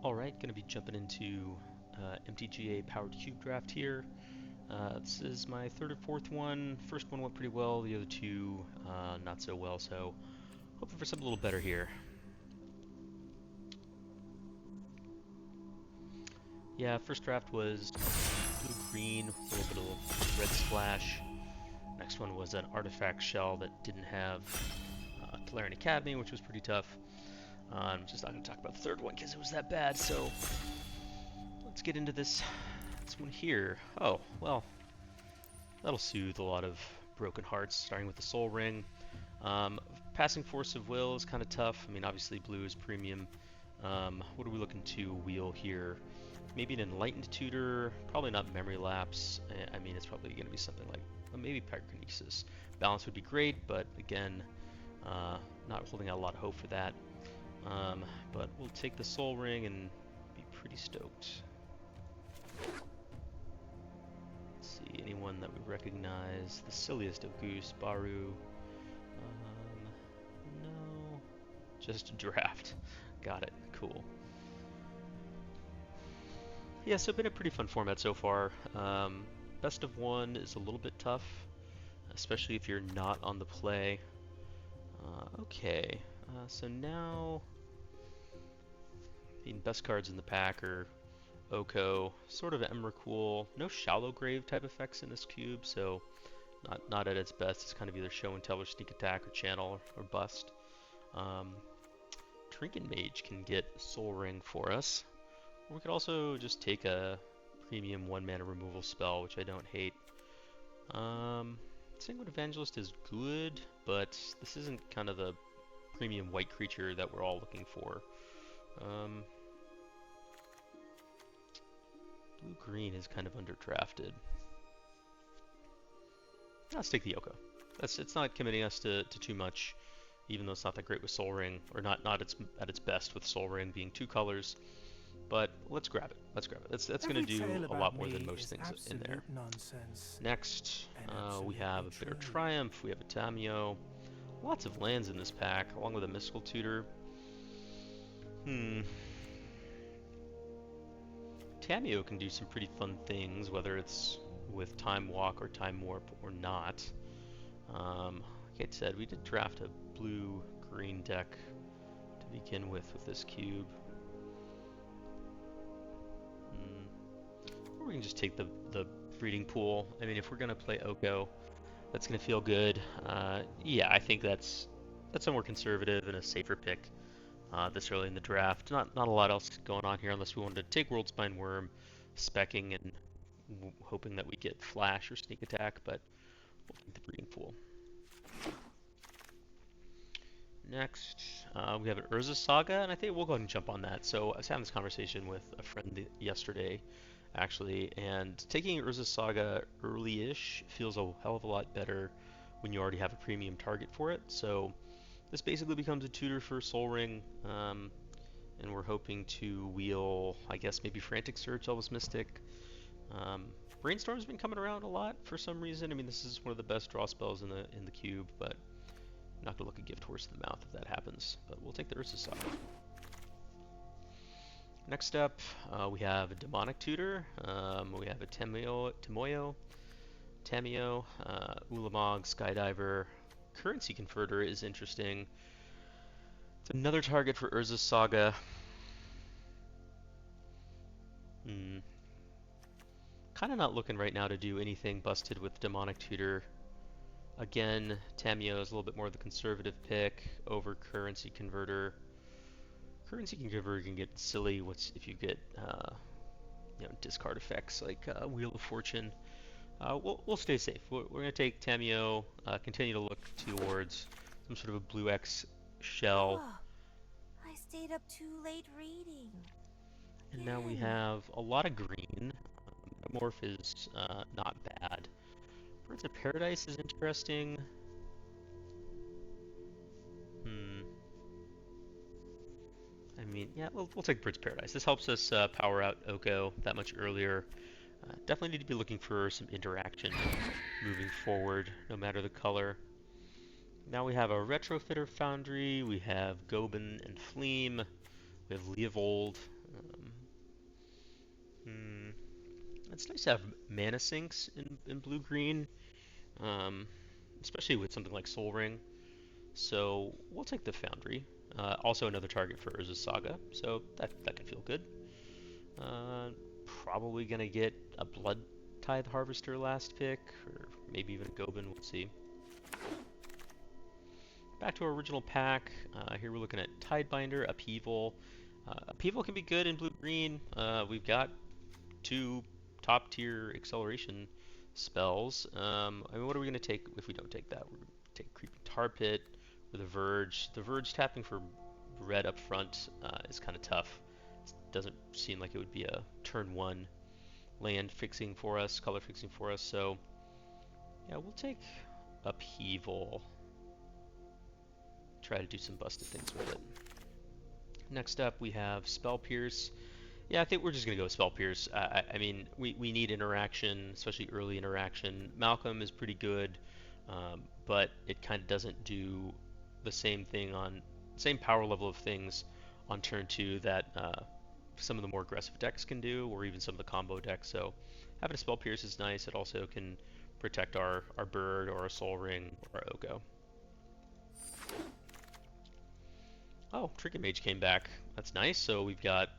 Alright, going to be jumping into MTGA powered cube draft here. This is my third or fourth one. First one went pretty well, the other two not so well, so hoping for something a little better here. Yeah, first draft was blue-green, a little bit of red splash. Next one was an artifact shell that didn't have Tolarian Academy, which was pretty tough. I'm just not going to talk about the third one because it was that bad, so let's get into this one here. Oh, well, that'll soothe a lot of broken hearts, starting with the Soul Ring. Passing Force of Will is kind of tough. I mean, obviously blue is premium. What are we looking to wheel here? Maybe an Enlightened Tutor, probably not Memory Lapse. I mean, it's probably going to be something like maybe Pyrokinesis. Balance would be great, but again, not holding out a lot of hope for that. But we'll take the Soul Ring and be pretty stoked. Anyone that we recognize? The silliest of Goose, Baru. No. Just a draft. Got it. Cool. Yeah, so been a pretty fun format so far. Best of one is a little bit tough, especially if you're not on the play. Okay, so now, the best cards in the pack are Oko, sort of Emrakul, no Shallow Grave type effects in this cube, so not at its best. It's kind of either show and tell or sneak attack or channel or bust. Trinket Mage can get Soul Ring for us. Or we could also just take a premium 1-mana removal spell, which I don't hate. Sanguine Evangelist is good, but this isn't kind of the premium white creature that we're all looking for. Blue-green is kind of underdrafted. Let's take the Oko. It's not committing us to too much, even though it's not that great with Soul Ring, or not at its best with Soul Ring being two colors. But let's grab it. Let's grab it. That's going to do a lot more than most things in there. Nonsense. Next, we have a Bitter Triumph. We have a Tamiyo. Lots of lands in this pack, along with a Mystical Tutor. Tamiyo can do some pretty fun things, whether it's with Time Walk or Time Warp or not. Like I said, we did draft a blue-green deck to begin with this cube. Or we can just take the breeding pool. I mean, if we're gonna play Oko, that's gonna feel good. Yeah, I think that's a more conservative and a safer pick this early in the draft. Not a lot else going on here unless we wanted to take Worldspine Worm, specking and hoping that we get Flash or Sneak Attack, but we'll take the breeding pool. Next, we have an Urza Saga, and I think we'll go ahead and jump on that. So I was having this conversation with a friend yesterday, actually, and taking Urza Saga early-ish feels a hell of a lot better when you already have a premium target for it. So this basically becomes a tutor for Soul Ring, and we're hoping to wheel, I guess, maybe Frantic Search, Elvis Mystic. Brainstorm's been coming around a lot for some reason. I mean, this is one of the best draw spells in the cube, but I'm not gonna look a gift horse in the mouth if that happens. But we'll take the Urza Saga. Next up, we have a Demonic Tutor. We have a Tamiyo, Ulamog, Skydiver. Currency Converter is interesting. It's another target for Urza Saga. Kind of not looking right now to do anything busted with Demonic Tutor. Again, Tamiyo is a little bit more of the conservative pick over Currency Converter. Currency Converter can get silly if you get discard effects like Wheel of Fortune. We'll stay safe. We're going to take Tamiyo, continue to look towards some sort of a blue X shell. Oh, I stayed up too late reading. And now we have a lot of green. Morph is not bad. Birds of Paradise is interesting. I mean, yeah, we'll take Birds of Paradise. This helps us power out Oko that much earlier. Definitely need to be looking for some interaction moving forward, no matter the color. Now we have a Retrofitter Foundry, we have Gobin and Fleam, we have Leovold. Um, hmm. It's nice to have mana sinks in blue-green, um, especially with something like Soul Ring. So we'll take the Foundry. Also another target for Urza's Saga, so that can feel good. Uh, Probably gonna get a Blood Tithe Harvester last pick, or maybe even a Gobin, we'll see. Back to our original pack. Here we're looking at Tidebinder, Upheaval. Upheaval can be good in blue-green. We've got two top-tier acceleration spells. I mean, what are we going to take if we don't take that? We're going to take Creeping Tar Pit with a Verge. The Verge tapping for red up front is kind of tough. It doesn't seem like it would be a turn 1 land fixing for us, color fixing for us. So, yeah, we'll take Upheaval. Try to do some busted things with it. Next up, we have Spell Pierce. Yeah, I think we're just going to go with Spell Pierce. I mean, we need interaction, especially early interaction. Malcolm is pretty good, but it kind of doesn't do the same thing on same power level of things on turn 2 that some of the more aggressive decks can do, or even some of the combo decks. So having a Spell Pierce is nice. It also can protect our bird or our Soul Ring or our Oko. Oh, Trinket Mage came back. That's nice. So we've got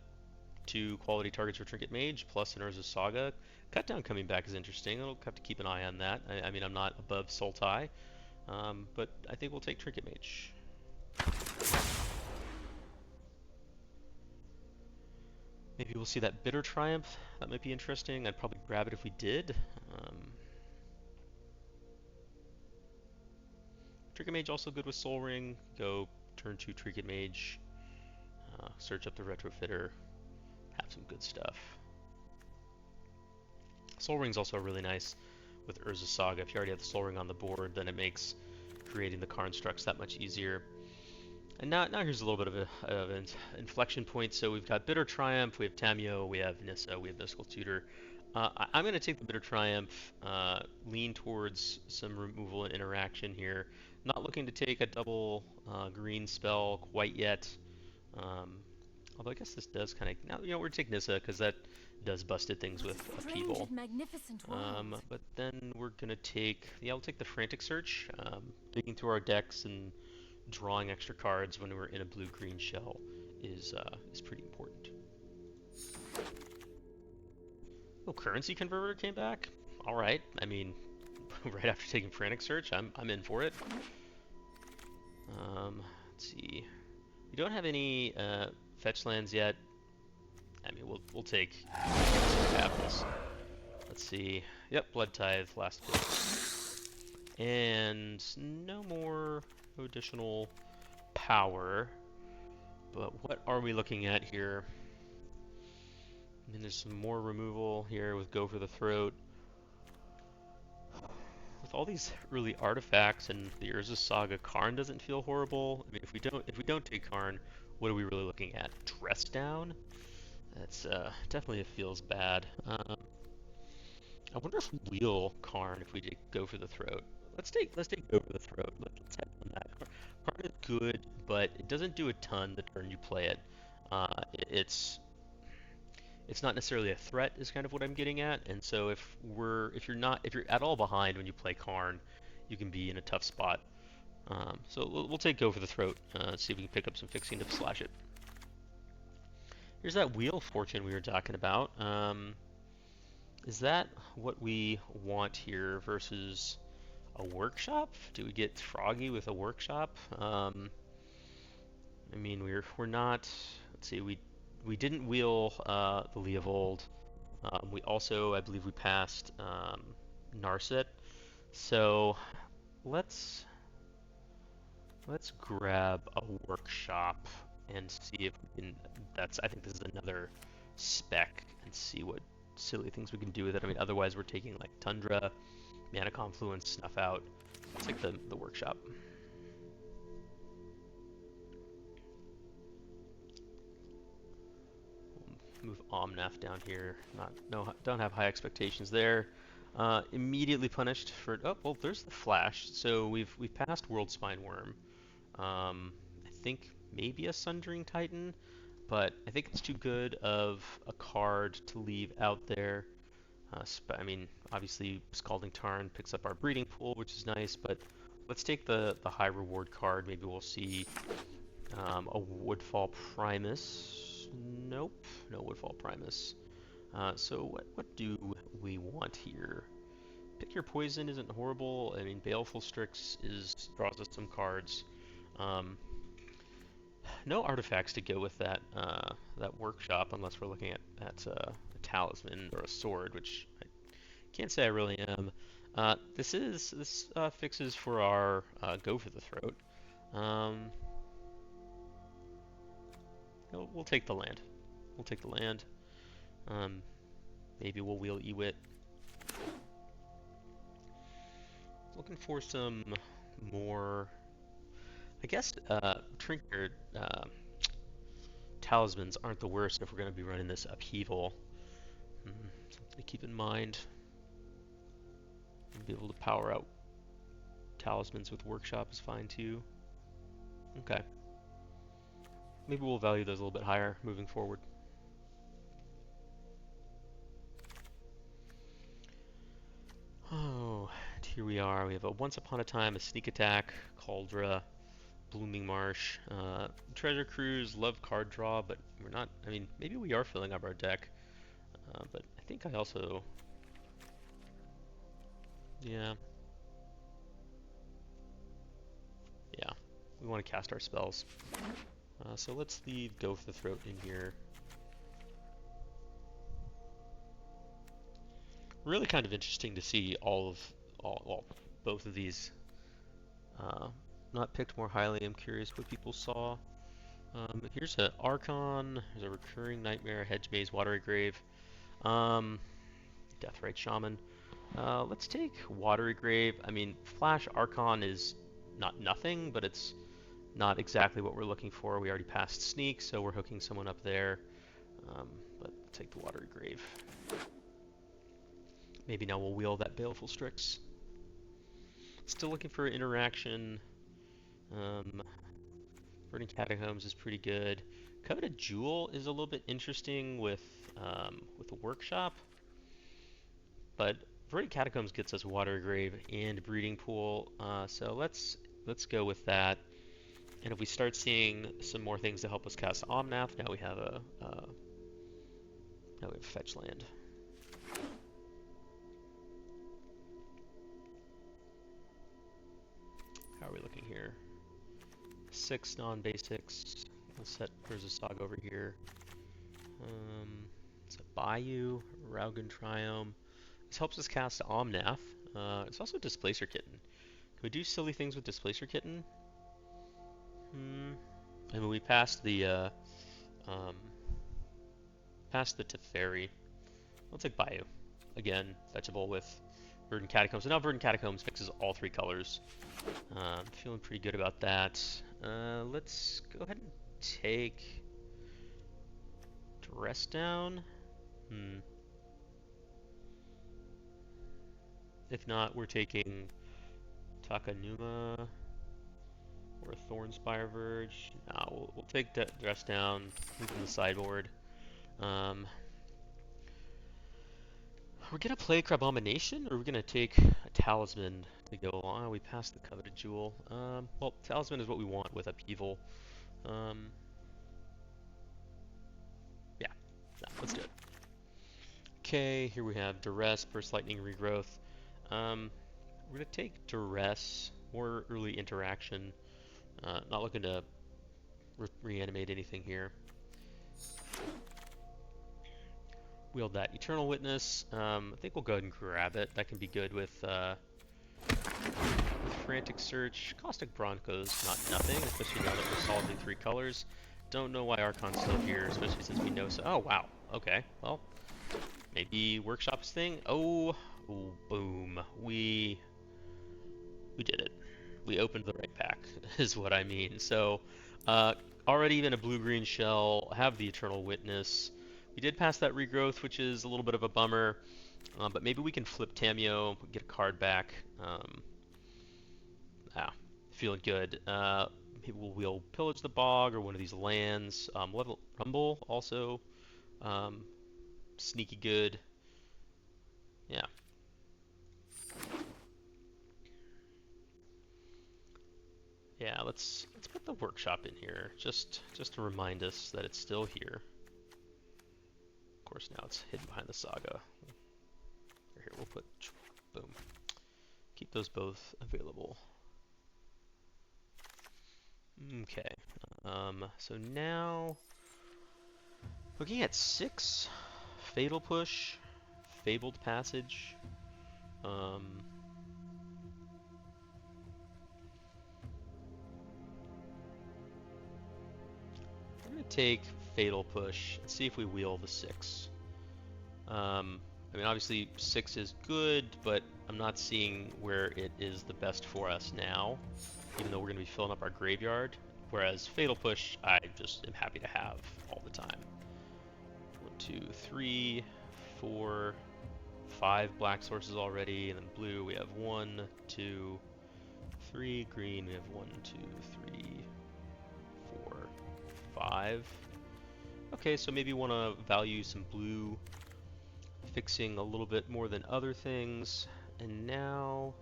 2 quality targets for Trinket Mage, plus an Urza's Saga. Cutdown coming back is interesting. I'll have to keep an eye on that. I mean, I'm not above Sultai, but I think we'll take Trinket Mage. Maybe we'll see that Bitter Triumph. That might be interesting. I'd probably grab it if we did. Trinket Mage also good with Soul Ring. Go turn 2 Trinket Mage. Search up the Retrofitter. Have some good stuff. Soul Ring's also really nice with Urza's Saga. If you already have the Soul Ring on the board, then it makes creating the Karnstructs that much easier. And now here's a little bit of an inflection point. So we've got Bitter Triumph, we have Tamio, we have Nissa, we have Mystical Tutor. I'm going to take the Bitter Triumph, lean towards some removal and interaction here. Not looking to take a double green spell quite yet. Although I guess this does kind of... Now, we're going to take Nissa because that does busted things with Upheaval. But then we're going to take... Yeah, we'll take the Frantic Search. Digging through our decks and drawing extra cards when we're in a blue-green shell is pretty important. Oh, Currency Converter came back? Alright, I mean, right after taking Frantic Search, I'm in for it. Let's see. We don't have any fetch lands yet. I mean, we'll take apples. Let's see. Yep, Blood Tithe, last pick. And no additional power. But what are we looking at here? And there's some more removal here with Go for the Throat. With all these early artifacts and the Urza's Saga, Karn doesn't feel horrible. I mean, if we don't take Karn, what are we really looking at? Dress Down? That's definitely, it feels bad. I wonder if we wheel Karn if we Go for the Throat. Let's take Go for the Throat. Let's head on that. Karn is good, but it doesn't do a ton the turn you play it. It's not necessarily a threat is kind of what I'm getting at, and so if you're at all behind when you play Karn, you can be in a tough spot. So we'll take Go for the Throat. See if we can pick up some fixing to slash it. Here's that Wheel of Fortune we were talking about. Is that what we want here versus a Workshop? Do we get Froggy with a Workshop? I mean, we're not. Let's see. We didn't wheel the Leovold. We also, I believe, we passed Narset. So let's grab a Workshop and see if we can. I think this is another spec, and see what silly things we can do with it. I mean, otherwise we're taking like Tundra, Mana Confluence, Snuff Out. Let's take the Workshop. Move Omnath down here. Don't have high expectations there. Immediately punished for. Oh well, there's the Flash. So we've passed World Spine Worm. I think maybe a Sundering Titan, but I think it's too good of a card to leave out there. I mean, obviously, Scalding Tarn picks up our breeding pool, which is nice, but let's take the high reward card. Maybe we'll see a Woodfall Primus. Nope, no Woodfall Primus. So what do we want here? Pick Your Poison isn't horrible. I mean, Baleful Strix draws us some cards. No artifacts to go with that workshop unless we're looking at a talisman or a sword, which I can't say I really am. This fixes for our Go for the Throat. We'll take the land. We'll take the land. Maybe we'll wheel Ewit. Looking for some more. I guess Trinket talismans aren't the worst if we're going to be running this upheaval. Something to keep in mind. Be able to power out talismans with workshop is fine too. Okay. Maybe we'll value those a little bit higher moving forward. Oh, and here we are. We have a Once Upon a Time, a Sneak Attack, Cauldra, Blooming Marsh, Treasure Cruise, love card draw, but we're not. I mean, maybe we are filling up our deck, but I think I also. Yeah. Yeah, we want to cast our spells. So let's leave Go for the Throat in here. Really kind of interesting to see both of these not picked more highly. I'm curious what people saw. Here's an Archon, there's a Recurring Nightmare, Hedge Maze, Watery Grave, Deathrite Shaman. Let's take Watery Grave. I mean, Flash Archon is not nothing, but it's not exactly what we're looking for. We already passed Sneak, so we're hooking someone up there. But take the Watery Grave. Maybe now we'll wheel that Baleful Strix. Still looking for interaction. Verdant Catacombs is pretty good. Coveted Jewel is a little bit interesting with the workshop, but Verdant Catacombs gets us Watery Grave and Breeding Pool, so let's go with that. And if we start seeing some more things to help us cast Omnath, now we have a fetch land. How are we looking here? 6 non-basics. Let's set Urza over here. It's a Bayou, Raugan Triome. This helps us cast Omnath. It's also Displacer Kitten. Can we do silly things with Displacer Kitten? I mean, we passed the Teferi. We'll take Bayou. Again, fetchable with Verdant Catacombs. So now Verdant Catacombs fixes all 3 colors. Feeling pretty good about that. Let's go ahead and take Dress Down. If not, we're taking Takanuma or Thornspire Verge. No, we'll take Dress Down, leave in the sideboard. We're gonna play Crabomination, or we're gonna take a Talisman to go along. Oh, we passed the Coveted Jewel. Well, Talisman is what we want with Upheaval. Yeah, let's do it. Okay, here we have Duress, Burst Lightning, Regrowth. We're gonna take Duress, more early interaction. Not looking to reanimate anything here. Wield that Eternal Witness. I think we'll go ahead and grab it. That can be good with Frantic Search. Caustic Bronco's not nothing, especially now that we're solidly 3 colors. Don't know why Archon's still here, especially since we know so. Oh wow. Okay. Well, maybe Workshop's thing. Oh, boom. We did it. We opened the right pack, is what I mean. So, already even a blue-green shell. Have the Eternal Witness. We did pass that Regrowth, which is a little bit of a bummer, but maybe we can flip Tameo, get a card back. Feeling good. maybe we'll pillage the bog or one of these lands. Level Rumble also, um, sneaky good. Yeah. Yeah, let's put the workshop in here just to remind us that it's still here. Of course, now it's hidden behind the saga. Here, we'll put boom. Keep those both available. Okay. So now looking at 6, Fatal Push, Fabled Passage. I'm gonna take Fatal Push and see if we wheel the 6. I mean, obviously 6 is good, but I'm not seeing where it is the best for us now, even though we're gonna be filling up our graveyard. Whereas Fatal Push, I just am happy to have all the time. 1, 2, 3, 4, 5 black sources already, and then blue we have 1, 2, 3. Green we have 1, 2, 3, 4, 5. Okay, so maybe want to value some blue fixing a little bit more than other things. And now,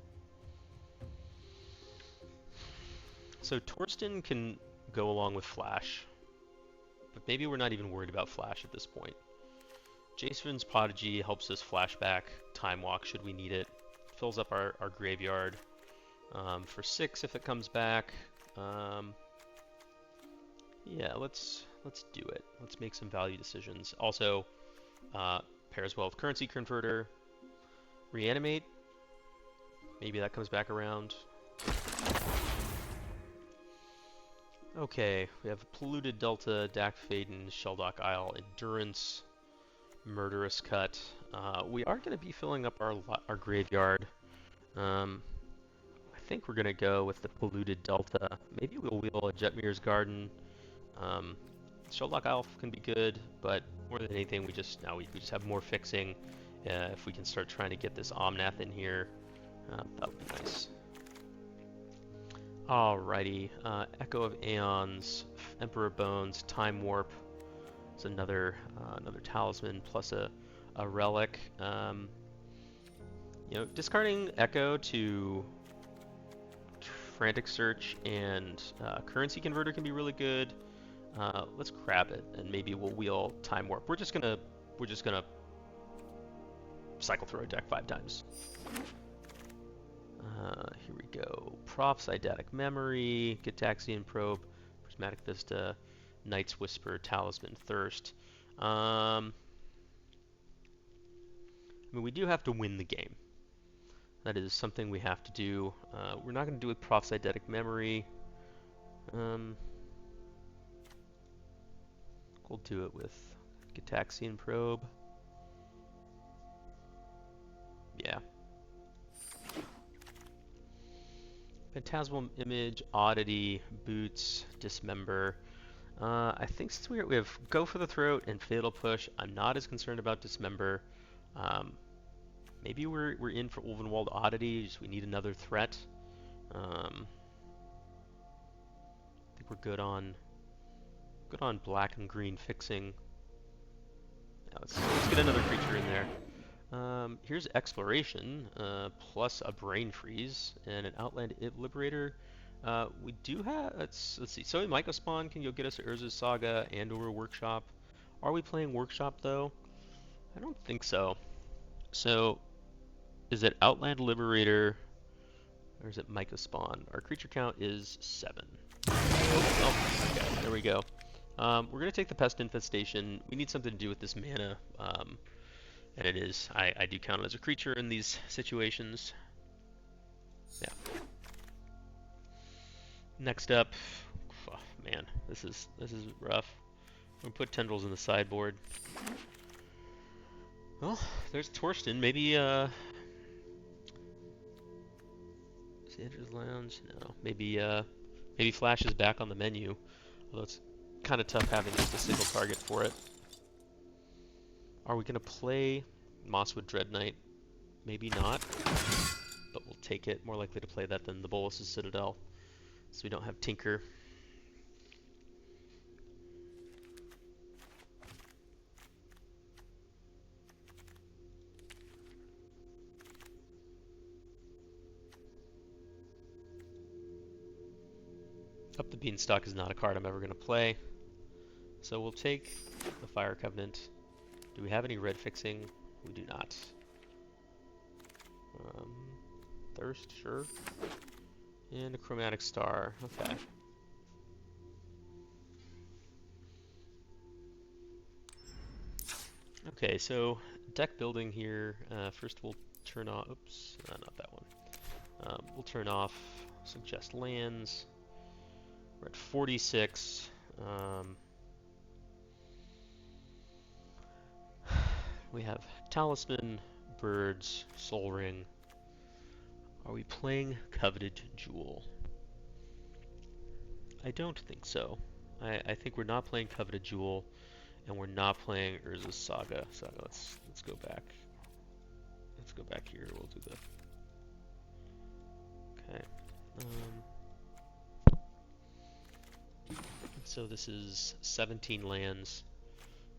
so Torsten can go along with Flash, but maybe we're not even worried about Flash at this point. Jason's Prodigy helps us flashback Time Walk should we need it. Fills up our graveyard for 6 if it comes back. Yeah, let's do it. Let's make some value decisions. Also, pairs well with Currency Converter. Reanimate. Maybe that comes back around. Okay, we have Polluted Delta, Dak Faden, Sheldock Isle, Endurance, Murderous Cut. We are going to be filling up our graveyard. I think we're going to go with the Polluted Delta. Maybe we'll wheel a Jetmir's Garden. Sheldock Isle can be good, but more than anything, we just have more fixing. If we can start trying to get this Omnath in here, that would be nice. Alrighty, Echo of Aeons, Emperor Bones, Time Warp. It's another talisman plus a relic. Discarding Echo to Frantic Search and Currency Converter can be really good. Let's grab it and maybe we'll wheel Time Warp. We're just gonna cycle through our deck 5 times. Here we go. Props, Eidatic Memory, Gitaxian Probe, Prismatic Vista, Night's Whisper, Talisman, Thirst. I mean, we do have to win the game. That is something we have to do. We're not going to do it with Props, Eidetic Memory. We'll do it with Gitaxian Probe. Yeah. Phantasmal Image, Oddity, Boots, Dismember. I think since we have Go for the Throat and Fatal Push, I'm not as concerned about Dismember. Maybe we're in for Ulvenwald Oddity, just we need another threat. I think we're good on black and green fixing. Yeah, let's get another creature in there. Here's Exploration, plus a Brain Freeze and an Outland Liberator. We do have, let's see, so Mycospawn can go get us Urza's Saga and or Workshop. Are we playing Workshop though? I don't think so. So, is it Outland Liberator or is it Mycospawn? Our creature count is 7. Oh, okay, there we go. We're going to take the Pest Infestation. We need something to do with this mana. And it is. I do count it as a creature in these situations. Yeah. Next up, oh, man, this is rough. I'm gonna put Tendrils in the sideboard. Well, there's Torsten. Maybe Sandra's Lounge. No, maybe Flash is back on the menu. Although it's kind of tough having just a single target for it. Are we going to play Mosswood Dread Knight? Maybe not, but we'll take it. More likely to play that than the Bolas' Citadel, so we don't have Tinker. Up the Beanstalk is not a card I'm ever going to play. So we'll take the Fire Covenant. Do we have any red fixing? We do not. Thirst, sure. And a Chromatic Star. Okay. Okay, so deck building here. First we'll turn off, oops, not that one. We'll turn off Suggest Lands. We're at 46. We have Talisman, Birds, Soul Ring. Are we playing Coveted Jewel? I don't think so. I think we're not playing Coveted Jewel. And we're not playing Urza's Saga. So let's go back. Let's go back here. We'll do the. Okay. So this is 17 lands.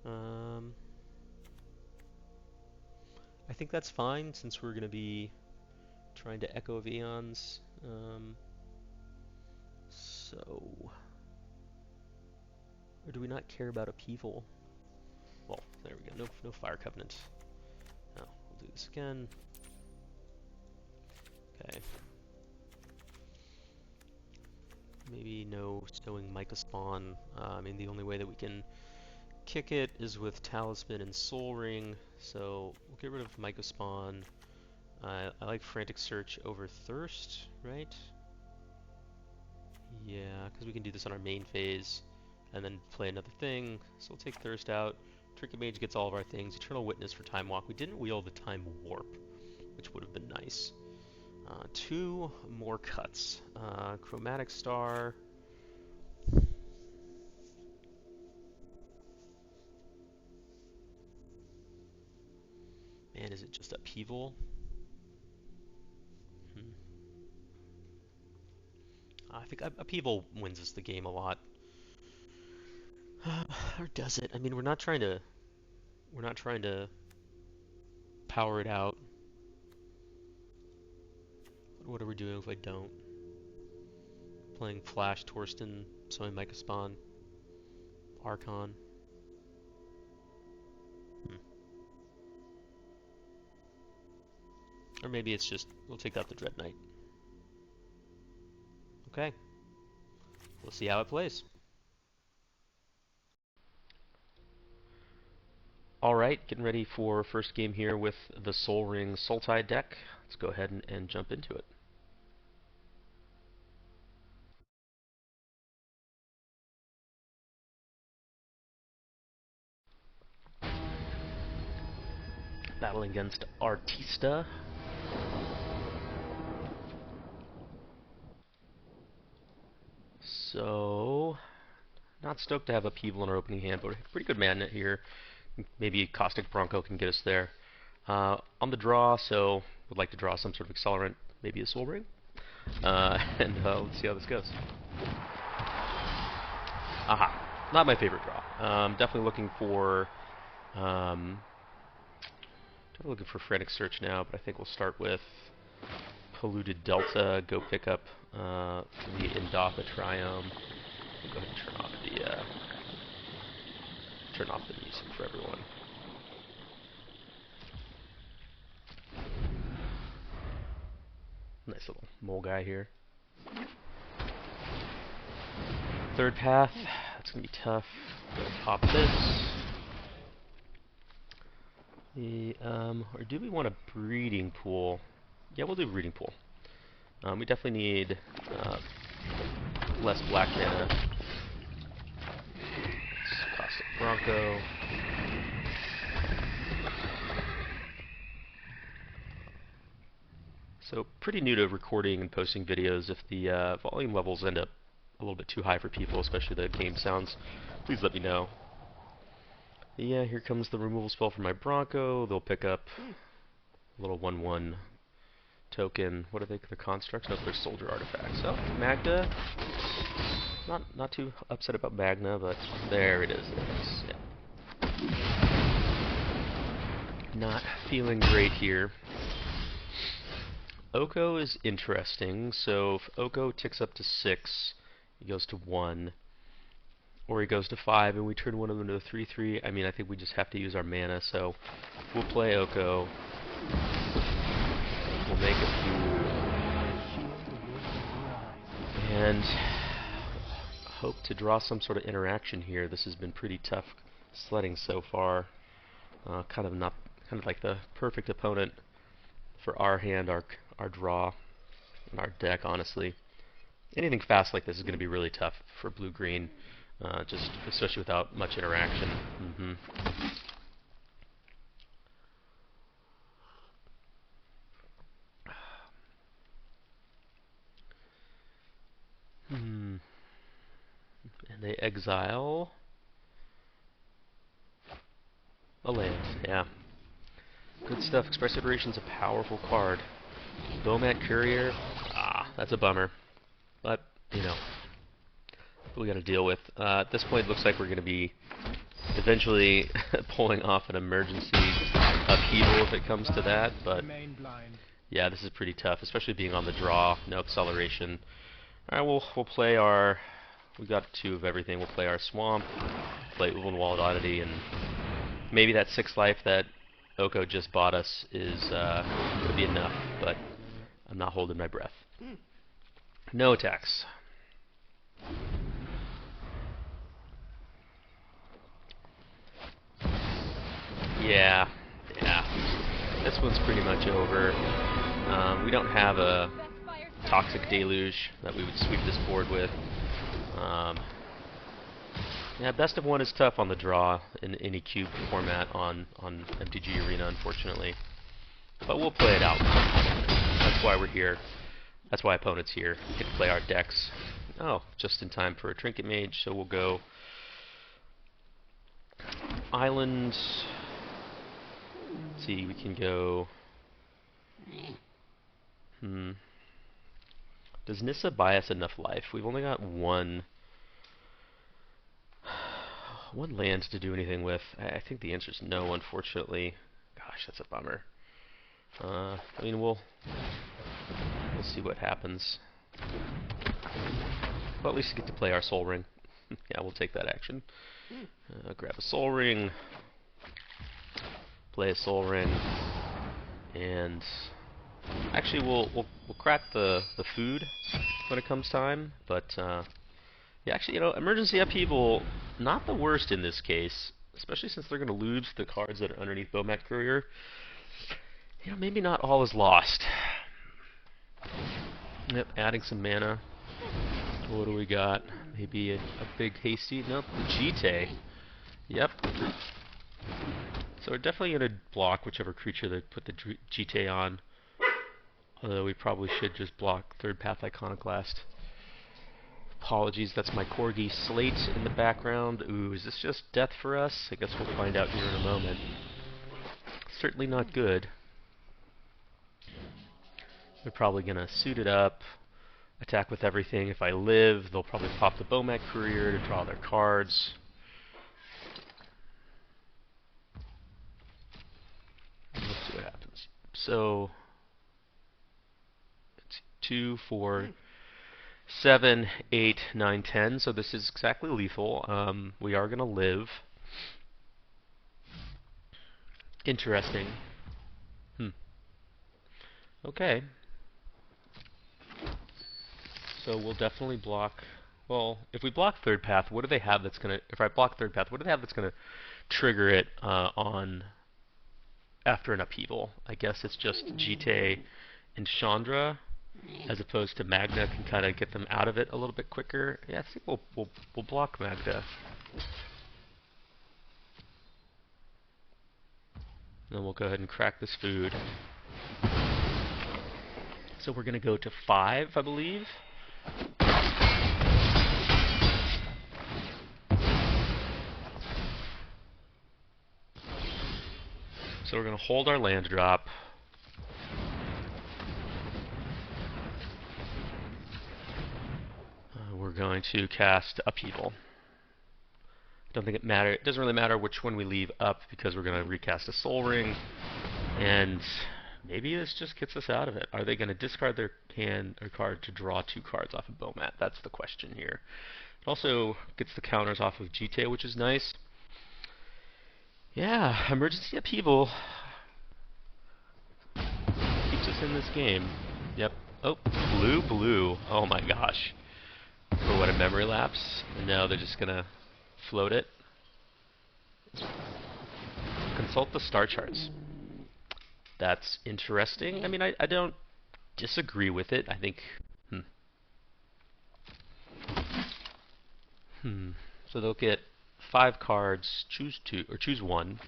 I think that's fine since we're going to be trying to Echo of Aeons. Or do we not care about Upheaval? Well, there we go. No Fire Covenant. Now, we'll do this again. Okay. Maybe no Stowing Myca Spawn. I mean, the only way that we can kick it is with Talisman and Soul Ring. So we'll get rid of Myca Spawn. I like Frantic Search over Thirst, right? Yeah, because we can do this on our main phase and then play another thing. So we'll take Thirst out. Trinket Mage gets all of our things. Eternal Witness for Time Walk. We didn't wheel the Time Warp, which would have been nice. 2 more cuts. Chromatic Star. Man, is it just Upheaval? I think Upheaval wins us the game a lot. Or does it? I mean, we're not trying to power it out. What are we doing if I don't? Playing Flash, Torsten, Sowing Myca Spawn, Archon. Or maybe it's just, we'll take out the Dread Knight. Okay. We'll see how it plays. Alright, getting ready for first game here with the Soul Ring Sultai deck. Let's go ahead and jump into it. Battling against Artista. So, not stoked to have Upheaval in our opening hand, but pretty good mana here. Maybe Caustic Bronco can get us there. On the draw, so would like to draw some sort of accelerant, maybe a Soul Ring. And let's see how this goes. Aha, not my favorite draw. Definitely looking for Frantic Search now, but I think we'll start with Polluted Delta, go pick up the Indotha Triome. We'll go ahead and turn off the music for everyone. Nice little mole guy here. Third path, that's gonna be tough. Go pop this. Or do we want a Breeding Pool? Yeah, we'll do Breeding Pool. We definitely need less black mana. Caustic Bronco. So pretty new to recording and posting videos. If the volume levels end up a little bit too high for people, especially the game sounds, please let me know. Yeah, here comes the removal spell for my Bronco. They'll pick up a little 1/1 token. What are they? The constructs? No, they're soldier artifacts. Oh, Magna. Not too upset about Magna, but there it is. Yeah. Not feeling great here. Oko is interesting. So if Oko ticks up to 6, He goes to 1. Or he goes to 5 and we turn one of them into a 3/3. I mean, I think we just have to use our mana, so we'll play Oko. We'll make a few. And hope to draw some sort of interaction here. This has been pretty tough sledding so far. Kind of like the perfect opponent for our hand, our draw, and our deck, honestly. Anything fast like this is going to be really tough for blue-green. Just especially without much interaction. And they exile a land. Yeah. Good stuff. Express Iteration's a powerful card. Bomat Courier. That's a bummer. But, you know, we got to deal with. At this point, it looks like we're going to be eventually pulling off an emergency upheaval if it comes to that. But yeah, this is pretty tough, especially being on the draw, no acceleration. All right, we'll play our. We got 2 of everything. We'll play our Swamp, play Ulvenwald Oddity, and maybe that 6 life that Oko just bought us is could be enough. But I'm not holding my breath. No attacks. Yeah. This one's pretty much over. We don't have a Toxic Deluge that we would sweep this board with. Yeah, best of 1 is tough on the draw in any cube format on MTG Arena, unfortunately. But we'll play it out. That's why we're here. That's why opponents here get to play our decks. Oh, just in time for a Trinket Mage, so we'll go Island. Let's see, we can go. Does Nissa buy us enough life? We've only got one land to do anything with. I think the answer is no, unfortunately. Gosh, that's a bummer. I mean, we'll see what happens. Well, at least we get to play our Soul Ring. Yeah, we'll take that action. Grab a Soul Ring, play a Soul Ring, and actually we'll crack the food when it comes time. But yeah, actually, you know, Emergency Upheaval, not the worst in this case, especially since they're going to lose the cards that are underneath Bomat Courier. You know, maybe not all is lost. Yep, adding some mana. What do we got? Maybe a big hasty? Nope, the Jite. Yep. So we're definitely going to block whichever creature they put the Jite on. Although we probably should just block Third Path Iconoclast. Apologies, that's my Corgi Slate in the background. Ooh, is this just death for us? I guess we'll find out here in a moment. Certainly not good. We're probably going to suit it up, attack with everything. If I live, they'll probably pop the Bomat Courier to draw their cards. Let's see what happens. So, it's 2, 4, 7, 8, 9, 10. So this is exactly lethal. We are going to live. Interesting. Okay. So we'll definitely block. Well, if we block Third Path, what do they have that's gonna? If I block Third Path, what do they have that's gonna trigger it on after an upheaval? I guess it's just Jite and Chandra, as opposed to Magda can kind of get them out of it a little bit quicker. Yeah, I think we'll block Magda. Then we'll go ahead and crack this food. So we're gonna go to 5, I believe. So we're going to hold our land drop. We're going to cast Upheaval. I don't think it matters. It doesn't really matter which one we leave up because we're going to recast a Soul Ring. And maybe this just gets us out of it. Are they going to discard their hand or card to draw 2 cards off of Bomat? That's the question here. It also gets the counters off of Jite, which is nice. Yeah, Emergency Upheaval keeps us in this game. Yep. Oh, blue. Oh my gosh. For what, a memory lapse? And now they're just gonna float it. Consult the star charts. That's interesting. I mean, I don't disagree with it. I think... So they'll get 5 cards, choose 2, or choose 1.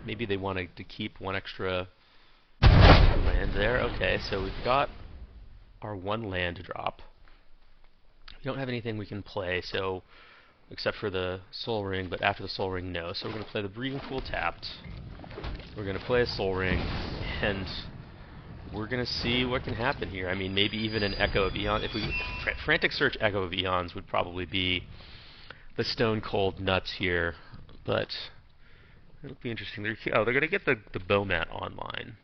Maybe they wanted to keep 1 extra land there. Okay, so we've got our 1 land drop. We don't have anything we can play, so except for the Soul Ring, but after the Soul Ring, no. So we're going to play the Breeding Pool tapped. We're going to play a Soul Ring, and we're going to see what can happen here. I mean, maybe even an Echo of Eons. If we Frantic Search Echo of Eons would probably be the stone cold nuts here, but it'll be interesting. They're going to get the Bomat online.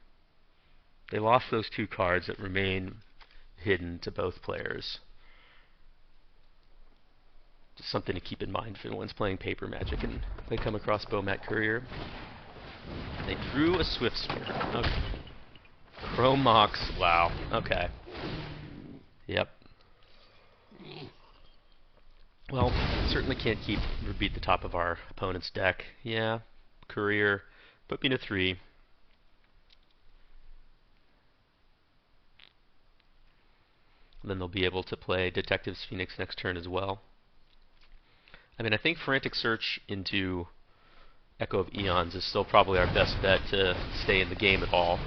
They lost those 2 cards that remain hidden to both players. Just something to keep in mind for the ones playing Paper Magic and they come across Bomat Courier. They drew a Swift Spear. Okay. Chrome Mox. Wow. Okay. Yep. Well, certainly can't keep or beat the top of our opponent's deck. Yeah. Courier. Put me to 3. And then they'll be able to play Detectives Phoenix next turn as well. I mean, I think Frantic Search into Echo of Eons is still probably our best bet to stay in the game at all.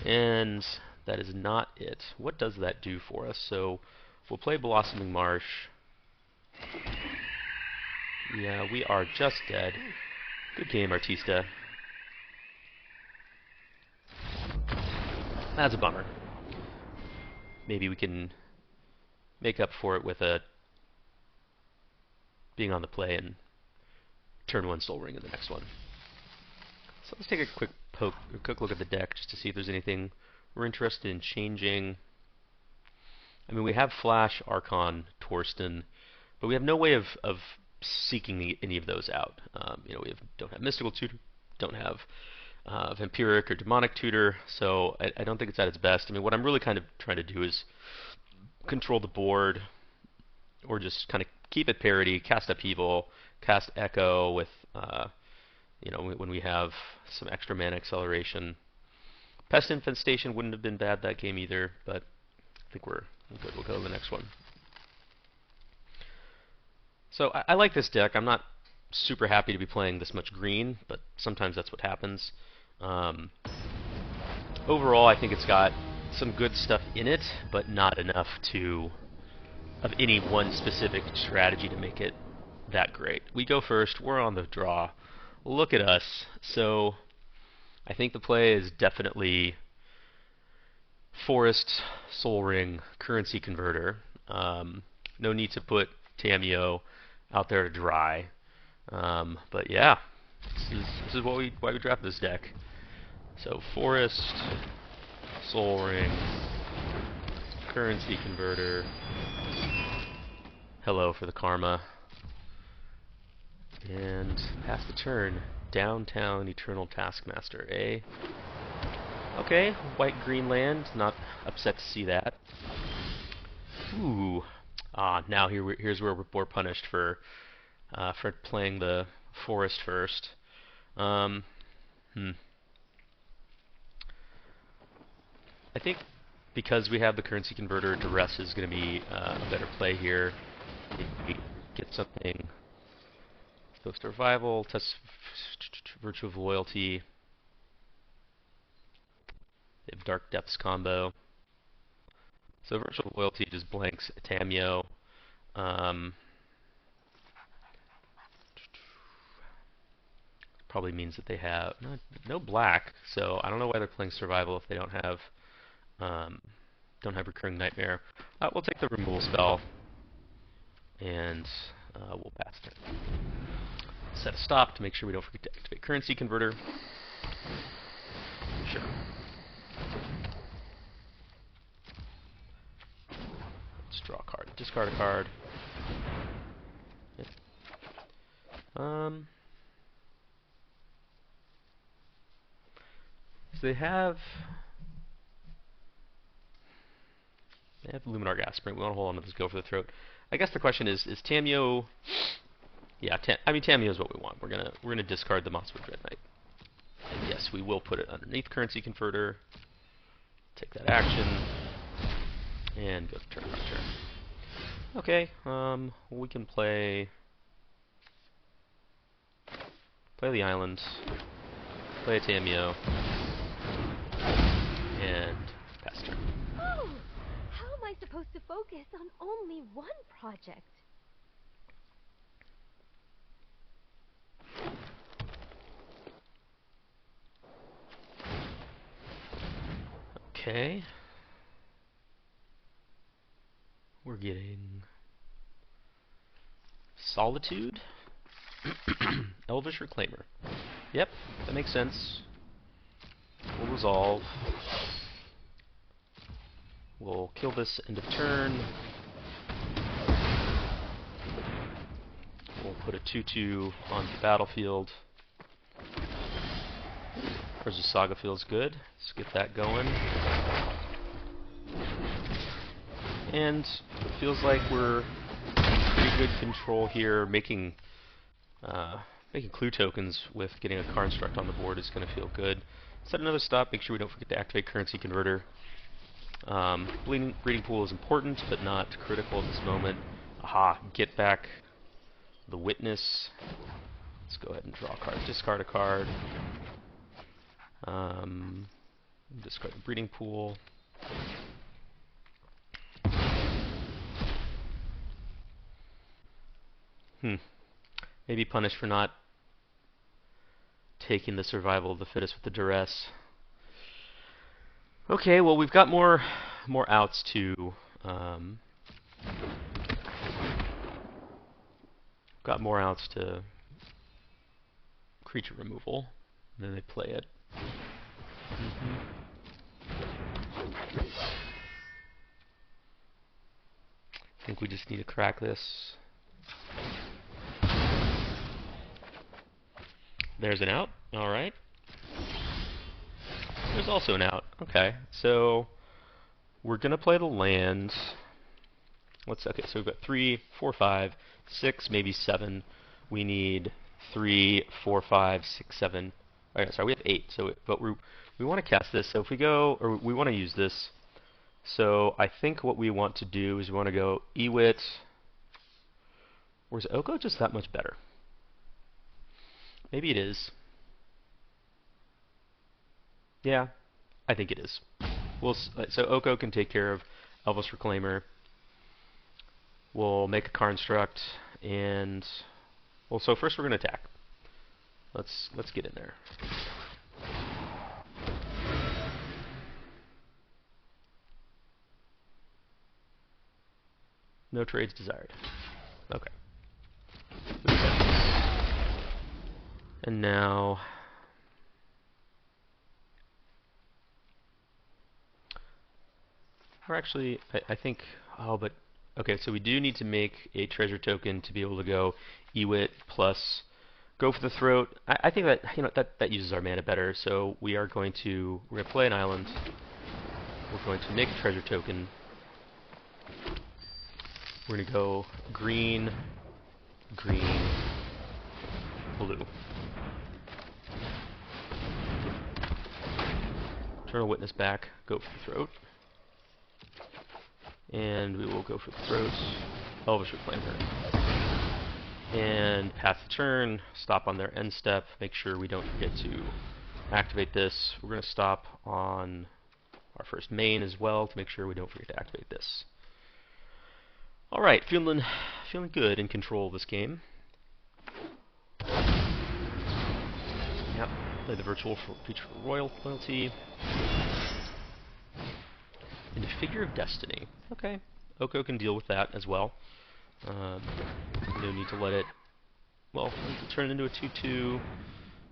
And that is not it. What does that do for us? So we'll play Blossoming Marsh. Yeah, we are just dead. Good game, Artista. That's a bummer. Maybe we can make up for it with a being on the play and turn 1 Soul Ring in the next one. So let's take a quick look at the deck just to see if there's anything we're interested in changing. I mean, we have Flash, Archon, Torsten, but we have no way of seeking any of those out. You know, don't have Mystical Tutor, don't have Vampiric or Demonic Tutor, so I don't think it's at its best. I mean, what I'm really kind of trying to do is control the board, or just kind of keep it parity, cast Upheaval, cast Echo with, you know, when we have some extra mana acceleration. Pest Infestation wouldn't have been bad that game either, but I think we're good. We'll go to the next one. So I like this deck. I'm not super happy to be playing this much green, but sometimes that's what happens. Overall, I think it's got some good stuff in it, but not enough of any one specific strategy to make it that great. We go first. We're on the draw. Look at us. So I think the play is definitely Forest, Soul Ring, Currency Converter. No need to put Tamiyo out there to dry. But yeah, this is why we draft this deck. So Forest, Soul Ring, Currency Converter. Hello for the karma. And pass the turn. Downtown Eternal Taskmaster, eh? Okay, white-green land. Not upset to see that. Ooh. Now here's where we're punished for playing the Forest first. I think because we have the Currency Converter, Duress is going to be a better play here. If we get something. So Survival, test Virtue of Loyalty. They have Dark Depths combo. So Virtue of Loyalty just blanks Tamiyo. Probably means that they have no black, so I don't know why they're playing Survival if they don't have Recurring Nightmare. We'll take the removal spell, and we'll pass it. set a stop to make sure we don't forget to activate currency converter. Sure. Let's draw a card. Discard a card. Yep. So they have Luminar Gas Spring. We want to hold on to this Go for the Throat. I guess the question is Tamiyo? Yeah, Tamiyo is what we want. We're gonna discard the Mosswood Dread Knight. And yes, we will put it underneath currency converter. Take that action and go to turn by turn. Okay, we can play the island, play a Tamiyo, and pass turn. Oh, how am I supposed to focus on only one project? Okay. We're getting Solitude, Elvish Reclaimer. Yep, that makes sense. We'll resolve. We'll kill this end of turn. We'll put a 2/2 on the battlefield. Urza Saga feels good. Let's get that going. And it feels like we're in pretty good control here. Making clue tokens with getting a construct on the board is going to feel good. Set another stop. Make sure we don't forget to activate currency converter. Breeding pool is important, but not critical at this moment. Aha! Get back the Witness. Let's go ahead and draw a card. Discard a card. Discard the breeding pool. Maybe punish for not taking the survival of the fittest with the duress. Okay, well we've got more outs to creature removal. And then they play it. I think we just need to crack this. There's an out. Alright. There's also an out. Okay. So we're gonna play the land. Okay, so we've got 3, 4, 5, 6, maybe 7. We need 3, 4, 5, 6, 7. Okay, sorry, we have 8. But we want to cast this. So if we go, or we want to use this. So I think what we want to do is we want to go Ewit. Or is Oko just that much better? Maybe it is. Yeah, I think it is. So Oko can take care of Elvish Reclaimer. We'll make a construct, and so first we're going to attack. Let's get in there. No trades desired. Okay. And now we're actually, I think, okay, so we do need to make a treasure token to be able to go Ewit plus Go for the Throat. I think that, that uses our mana better, so we're going to play an island. We're going to make a treasure token. We're going to go green, green, blue. Turn a Witness back, go for the Throat. And we will go for the Throat, Elvish Reclaimer. And pass the turn, stop on their end step, make sure we don't forget to activate this. We're going to stop on our first main as well to make sure we don't forget to activate this. Alright, feeling good in control of this game. Yep, play the virtual feature for royalty. And a Figure of Destiny. Okay, Oko can deal with that as well. No need to let it well, turn it into a 2/2.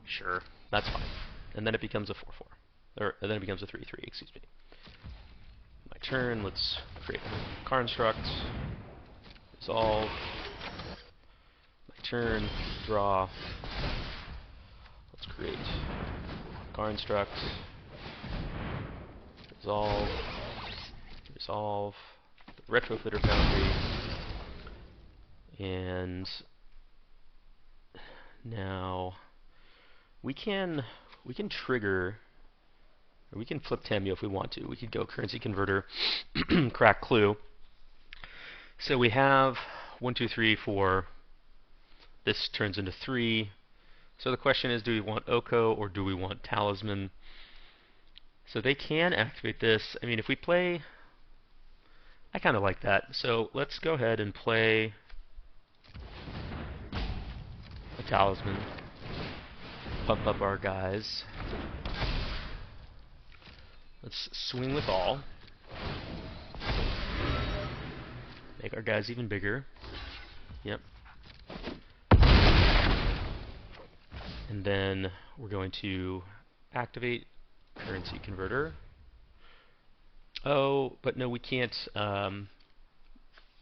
Sure, that's fine. And then it becomes a 4/4. Or and then it becomes a 3/3, excuse me. My turn, let's create a construct. Resolve. My turn, draw. Let's create construct. Resolve. Resolve. Retrofitter Foundry. And now we can trigger, or we can flip Tamiyo if we want to. We could go currency converter, crack clue. So we have 1, 2, 3, 4. This turns into 3. So the question is, do we want Oko or do we want Talisman? So they can activate this. I mean, if we play, I kind of like that. So let's go ahead and play a Talisman. Pump up our guys. Let's swing with all. Make our guys even bigger. Yep. And then we're going to activate currency converter. Oh, but no, we can't.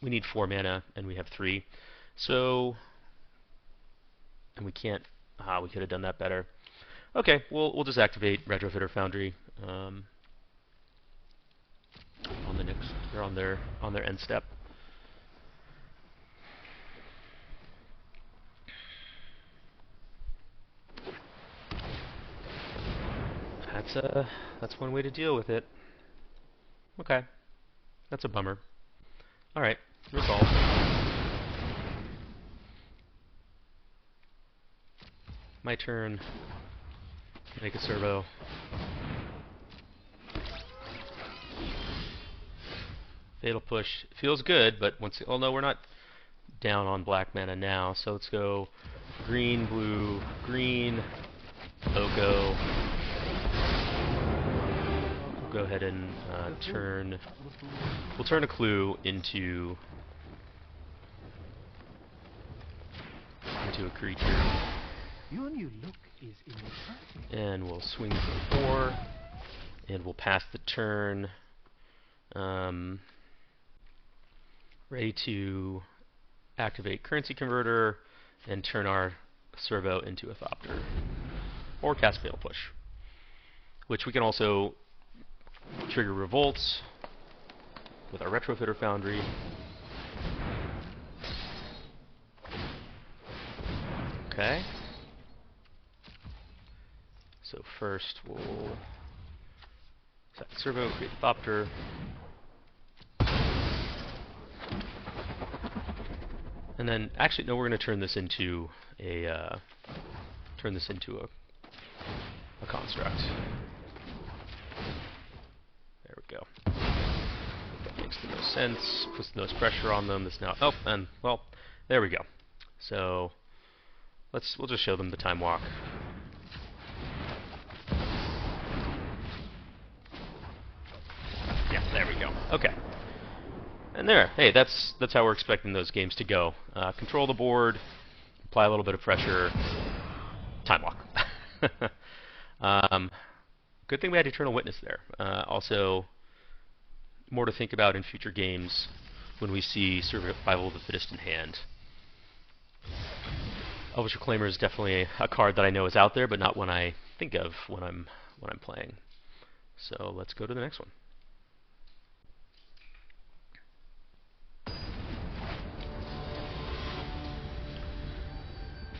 We need 4 mana, and we have 3. So, and we can't. We could have done that better. Okay, we'll just activate Retrofitter Foundry on the next, or on their end step. That's one way to deal with it. Okay, that's a bummer. All right, resolve. My turn. Make a servo. Fatal push feels good, but once oh no, we're not down on black mana now. So let's go green, blue, green, Oko. We'll go ahead and turn. We'll turn a clue into a creature. Your new look is impressive. And we'll swing for 4, and we'll pass the turn. Ready to activate currency converter and turn our servo into a Thopter, or cast Fatal Push, which we can also trigger revolts with our Retrofitter Foundry. Okay. So first we'll set the servo, create the Thopter. And then, actually, no, we're going to turn this into a construct. There we go. That makes the most sense. Puts the most pressure on them. This now, oh, and well, there we go. So we'll just show them the time walk. Yeah, there we go. Okay. And there, hey, that's how we're expecting those games to go. Control the board, apply a little bit of pressure, time walk. Good thing we had Eternal Witness there. Also, more to think about in future games when we see Survival of the Fittest in hand. Elvish Reclaimer is definitely a card that I know is out there, but not one I think of when I'm playing. So let's go to the next one.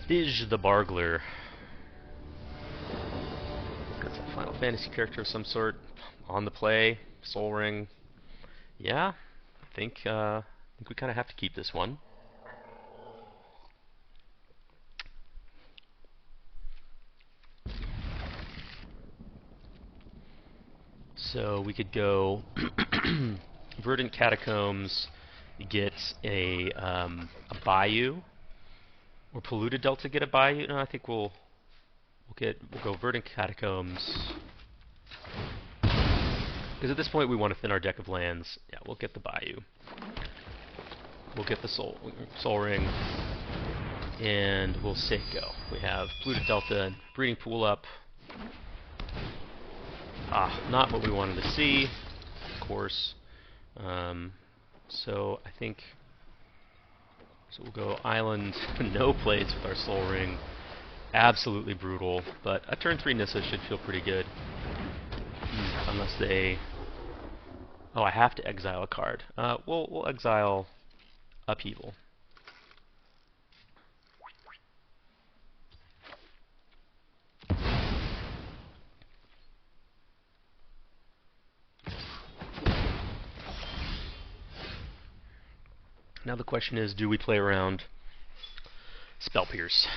Fizz the Bargler. That's a Final Fantasy character of some sort. On the play. Soul Ring. Yeah, I think we kind of have to keep this one. So we could go Verdant Catacombs, get a Bayou. Or Polluted Delta get a Bayou? No, I think we'll go Verdant Catacombs. Because at this point we want to thin our deck of lands. Yeah, we'll get the Bayou. We'll get the Soul Ring. and we'll say go. We have polluted delta and breeding pool up. Not what we wanted to see, of course. So I think we'll go island, no plates with our Soul Ring. Absolutely brutal, but a turn 3 Nissa should feel pretty good. Unless they... Oh, I have to exile a card. We'll exile Upheaval. Now the question is, do we play around Spell Pierce?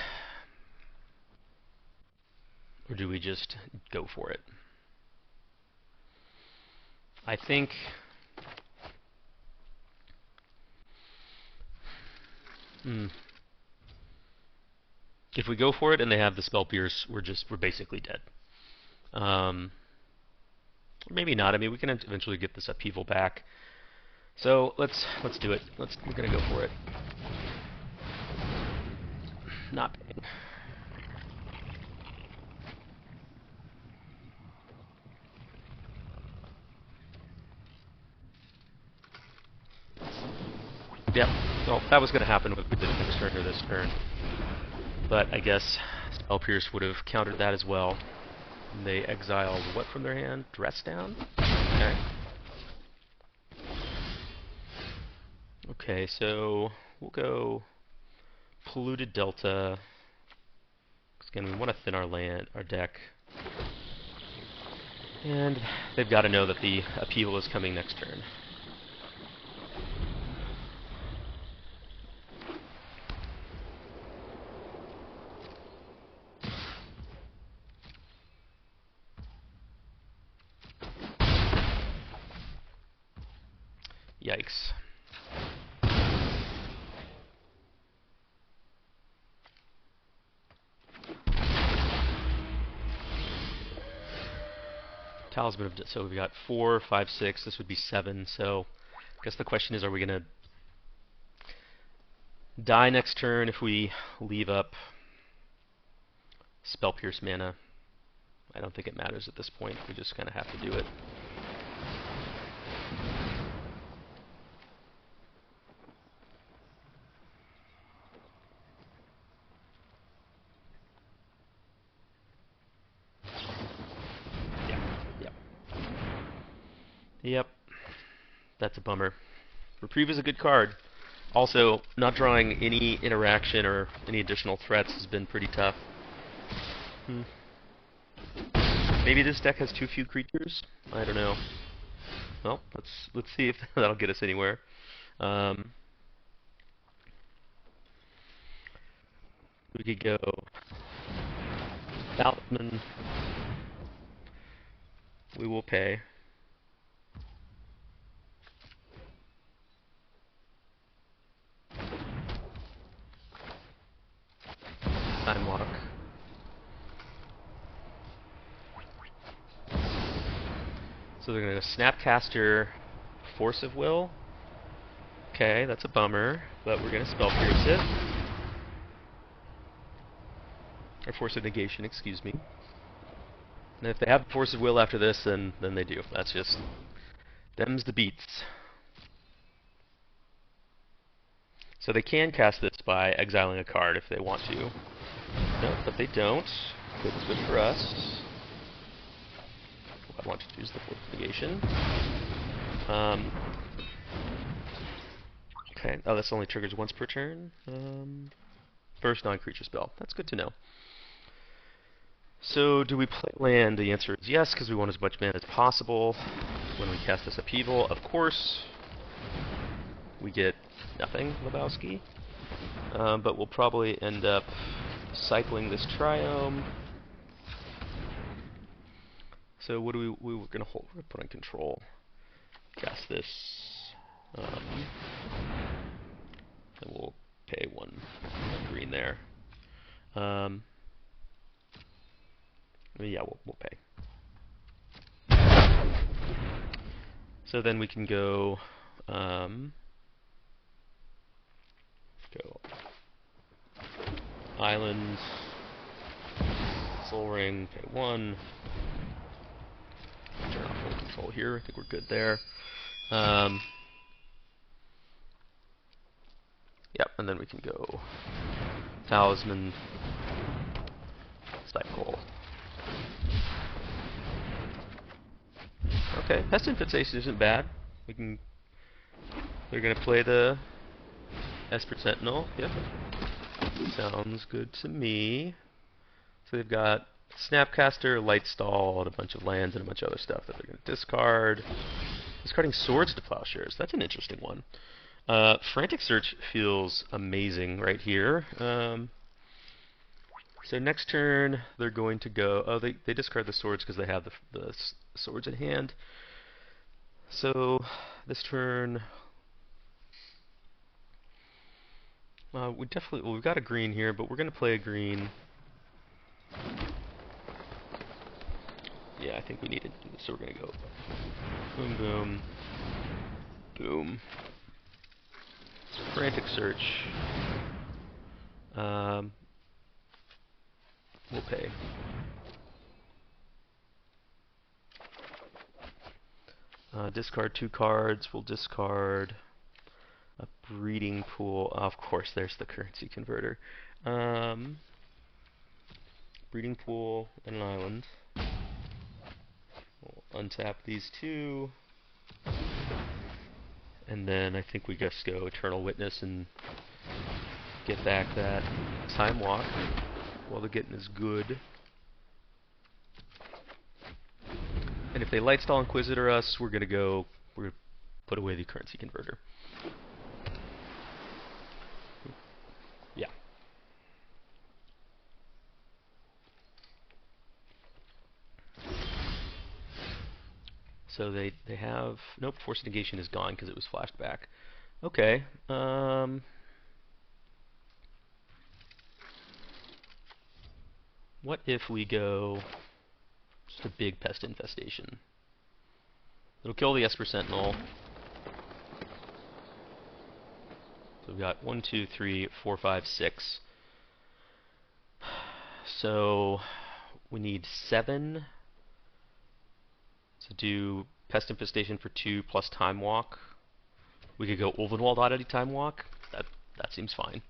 Or do we just go for it? I think... If we go for it and they have the Spell Pierce, we're basically dead. Maybe not. I mean, we can eventually get this Upheaval back. So let's do it. We're gonna go for it. Not paying. Yep. Well, that was gonna happen with the next turn or this turn. But I guess Spell Pierce would have countered that as well. And they exiled what from their hand? Dress Down? Okay. Okay, so we'll go Polluted Delta. Because again, we want to thin our deck. And they've got to know that the Upheaval is coming next turn. Yikes. Talisman of... So we got 4, 5, 6. This would be 7. So I guess the question is, are we going to die next turn if we leave up Spell Pierce mana? I don't think it matters at this point. We just kind of have to do it. Yep. That's a bummer. Reprieve is a good card. Also, not drawing any interaction or any additional threats has been pretty tough. Maybe this deck has too few creatures? I don't know. Well, let's see if that'll get us anywhere. We could go Talisman. We will pay. Time Walk. So they're going to Snapcaster Force of Will. Okay, that's a bummer, but we're going to Spell Pierce it. Or Force of Negation, excuse me. And if they have Force of Will after this, then they do. That's just... them's the beats. So they can cast this by exiling a card if they want to. No, but they don't. Good for us. I want to choose the Force of Negation. Okay. Oh, this only triggers once per turn. First non-creature spell. That's good to know. So, do we play land? The answer is yes, because we want as much mana as possible. When we cast this Upheaval, of course, we get nothing, Lebowski. But we'll probably end up cycling this Triome. So what do we were gonna hold? We're gonna put on control. Cast this. And we'll pay one green there. Yeah, we'll pay. So then we can go islands. Soul Ring, pay 1. Turn off full control here. I think we're good there. Yep, and then we can go Talisman, Cycle. Okay, Pest Infestation isn't bad. We can. They're gonna play the Esper Sentinel. Yep. Sounds good to me. So they've got Snapcaster, Lightstall, and a bunch of lands and a bunch of other stuff that they're gonna discard. Discarding Swords to Plowshares. That's an interesting one. Frantic Search feels amazing right here. So next turn they're going to go. Oh, they discard the swords because they have the swords at hand. So this turn, we've got a green here, but we're going to play a green. Yeah, I think we need it. So we're going to go boom, boom, boom. Frantic Search. We'll pay. Discard 2 cards. We'll discard a Breeding Pool. Oh, of course, there's the currency converter. Breeding Pool and an island. We'll untap these 2. And then I think we just go Eternal Witness and get back that Time Walk while the getting is good. And if they Lightstall Inquisitor us, we're gonna put away the currency converter. Yeah. So they have nope. Force Negation is gone because it was flashed back. Okay. What if we go just a big Pest Infestation? It'll kill the Esper Sentinel. So we've got 1, 2, 3, 4, 5, 6. So we need 7 to do Pest Infestation for 2 plus Time Walk. We could go Ulvenwald Oddity Time Walk. That seems fine.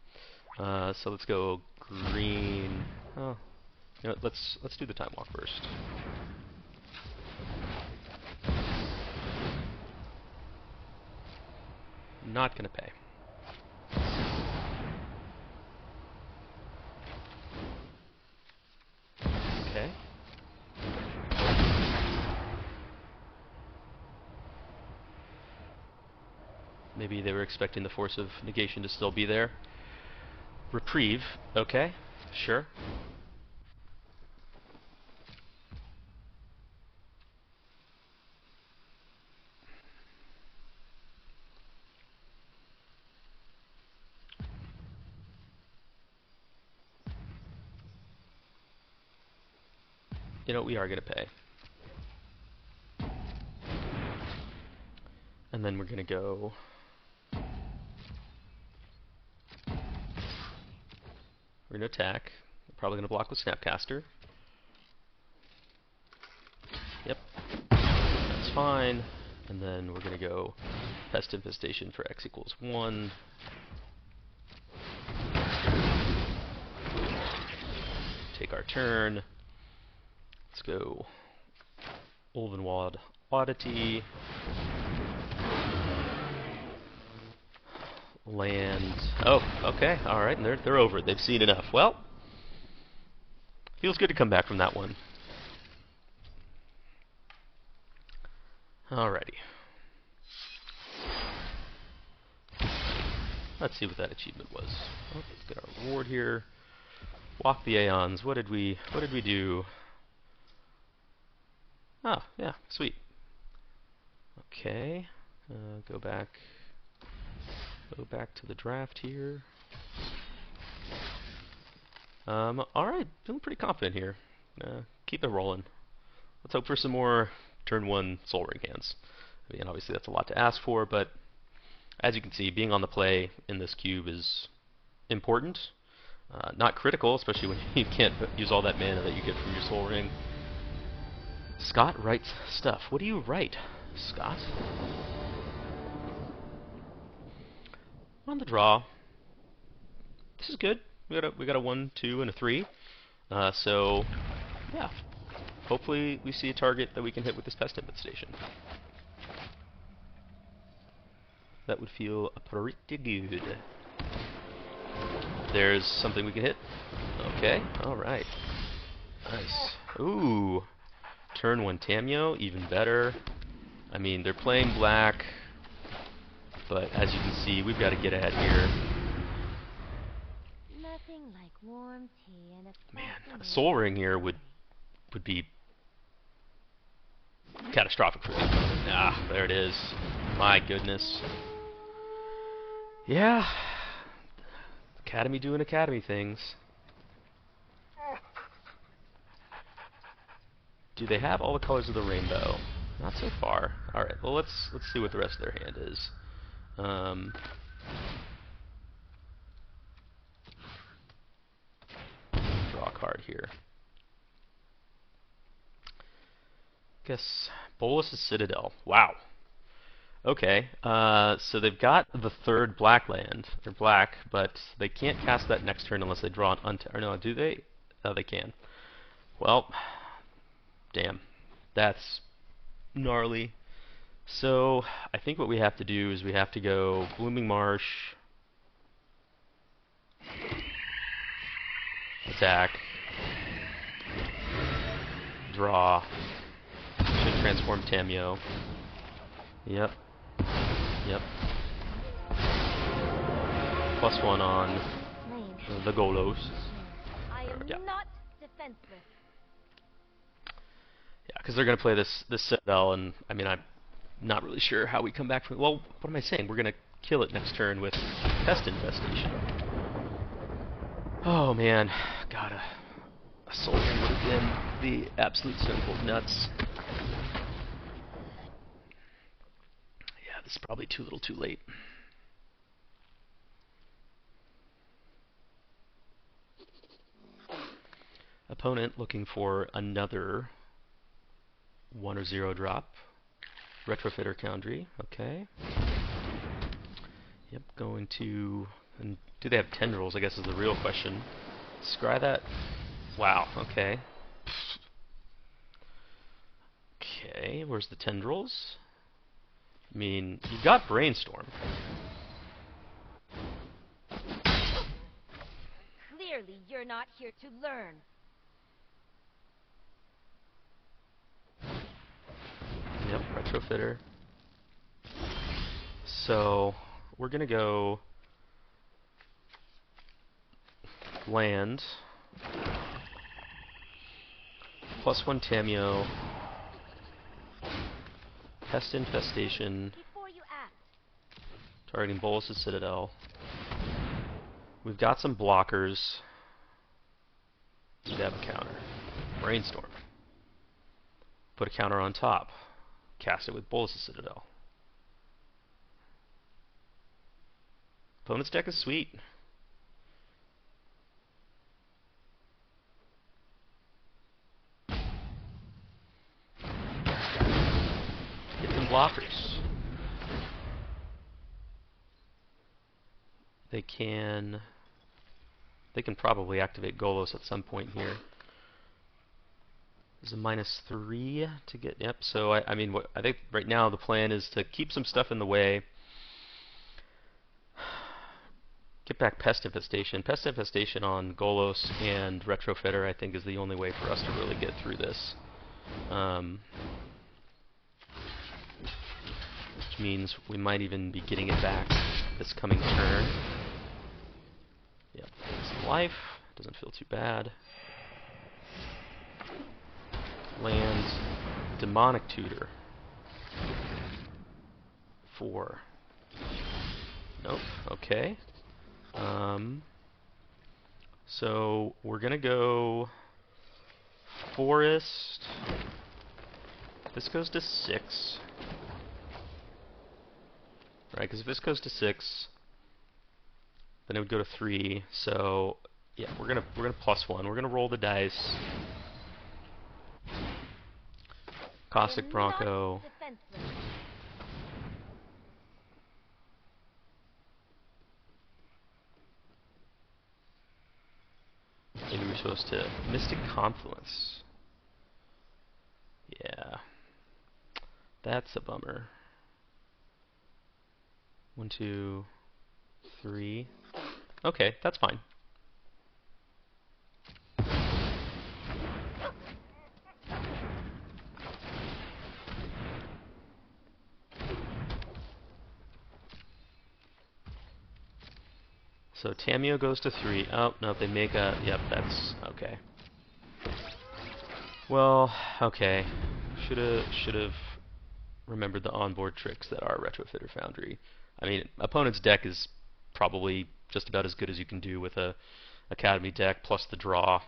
So let's go green. Oh, you know, let's do the Time Walk first. Not gonna pay. Okay. Maybe they were expecting the Force of Negation to still be there. Reprieve. Okay. Sure. You know, we are going to pay. And then we're going to go... We're going to attack. We're probably going to block with Snapcaster. Yep. That's fine. And then we're going to go Pest Infestation for X equals 1. Take our turn. Let's go Ulvenwald Oddity. Land. Oh, okay. Alright, and they're over. They've seen enough. Well, feels good to come back from that one. Alrighty. Let's see what that achievement was. Oh, let's get our reward here. Walk the Aeons. What did we do? Oh, yeah, sweet. Okay, go back to the draft here. Alright, feeling pretty confident here. Keep it rolling. Let's hope for some more turn 1 Soul Ring hands. I mean, obviously that's a lot to ask for, but as you can see, being on the play in this cube is important. Not critical, especially when you can't use all that mana that you get from your Soul Ring. Scott writes stuff. What do you write, Scott? On the draw. This is good. We got a 1, 2, and a 3. So yeah. Hopefully we see a target that we can hit with this Pest Infestation. That would feel pretty good. There's something we can hit. Okay, alright. Nice. Ooh. Turn 1 Tameo, even better. I mean, they're playing black, but as you can see, we've got to get ahead here. Nothing like warm tea and a Man, a Soul Ring here would be catastrophic for me. Ah, there it is. My goodness. Yeah. Academy doing Academy things. Do they have all the colors of the rainbow? Not so far. Alright, well let's see what the rest of their hand is. Draw a card here. Guess Bolas' Citadel. Wow. Okay, so they've got the 3rd black land. They're black, but they can't cast that next turn unless they draw an or no, do they? Oh, they can. Well, damn. That's gnarly. So, I think what we have to do is we have to go Blooming Marsh, attack, draw, should transform Tameo. Yep. Yep. +1 on the Golos. I am Yeah. not defenseless. Yeah, because they're going to play this Citadel, and I mean, I'm not really sure how we come back from it. Well, what am I saying? We're going to kill it next turn with Pest Infestation. Oh man, God, a Soul Ring would have been the absolute stone cold nuts. Yeah, this is probably too little too late. Opponent looking for another 1 or 0 drop. Retrofitter Foundry, okay. Yep, going to... And do they have tendrils, I guess is the real question. Scry that. Wow, okay. Okay, where's the tendrils? I mean, you've got Brainstorm. Clearly, you're not here to learn. Yep, Retrofitter. So, we're gonna go land, +1 Tameo, Pest Infestation, Before you act, targeting Bolas' Citadel. We've got some blockers. We'd have a counter. Brainstorm. Put a counter on top. Cast it with Bolas' Citadel. Opponent's deck is sweet. Get some blockers. They can probably activate Golos at some point here. There's a -3 to get. Yep. So I mean, I think right now the plan is to keep some stuff in the way. Get back Pest Infestation. Pest Infestation on Golos and Retrofitter, I think, is the only way for us to really get through this. Which means we might even be getting it back this coming turn. Yep. Some life. Doesn't feel too bad. Land. Demonic Tutor. 4. Nope. Okay. So we're gonna go Forest. This goes to 6. Right, because if this goes to 6, then it would go to 3. So Yeah, we're gonna +1. We're gonna roll the dice. Caustic Bronco. Defenseless. Maybe we're supposed to Mystic Confluence. Yeah. That's a bummer. 1, 2, 3. Okay, that's fine. So Tamio goes to 3. Oh, no, they make a... Yep, that's... Okay. Well, okay. Should've remembered the onboard tricks that are Retrofitter Foundry. I mean, opponent's deck is probably just about as good as you can do with a Academy deck, plus the draw.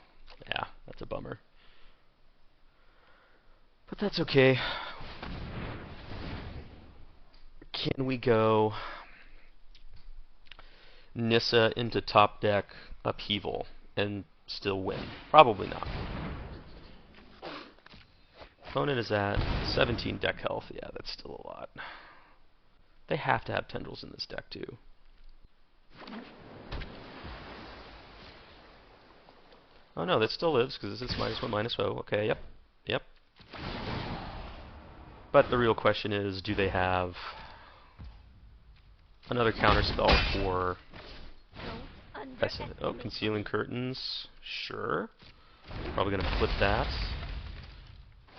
Yeah, that's a bummer. But that's okay. Can we go Nissa into top deck upheaval and still win? Probably not. Opponent is at 17 deck health. Yeah, that's still a lot. They have to have tendrils in this deck too. Oh no, that still lives because this is -1, -0. Okay, yep, yep. But the real question is, do they have another counter spell for Oh, Concealing Curtains? Sure. Probably gonna flip that.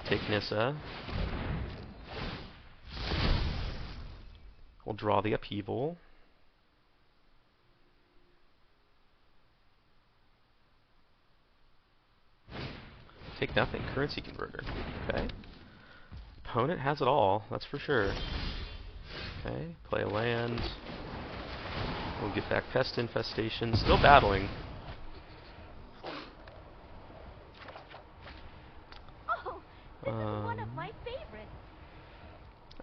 Take Nissa. We'll draw the upheaval. Take nothing. Currency Converter. Okay. Opponent has it all, that's for sure. Okay, play a land. We'll get back Pest Infestation. Still battling. Oh, this is one of my favorites.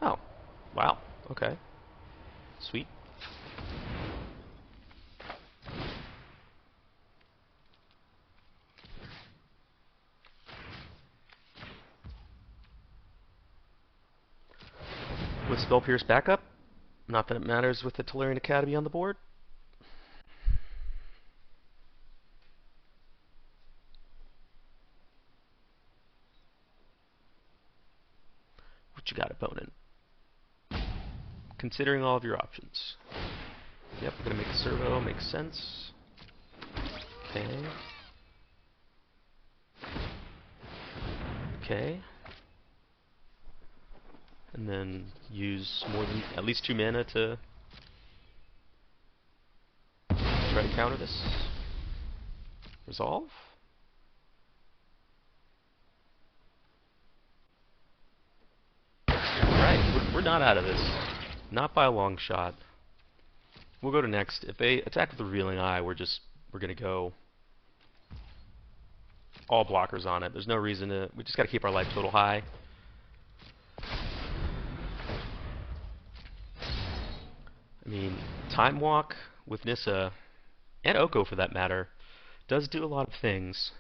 Oh, wow. Okay. Sweet. With Spell Pierce backup? Not that it matters with the Tolarian Academy on the board. What you got, opponent? Considering all of your options. Yep, we're gonna make a servo, makes sense. Okay. Okay. And then use more than at least 2 mana to try to counter this. Resolve? Alright, we're not out of this. Not by a long shot. We'll go to next. If they attack with the Revealing Eye, we're gonna go all blockers on it. There's no reason to... We just gotta keep our life total high. I mean, Time Walk with Nissa, and Oko for that matter, does do a lot of things.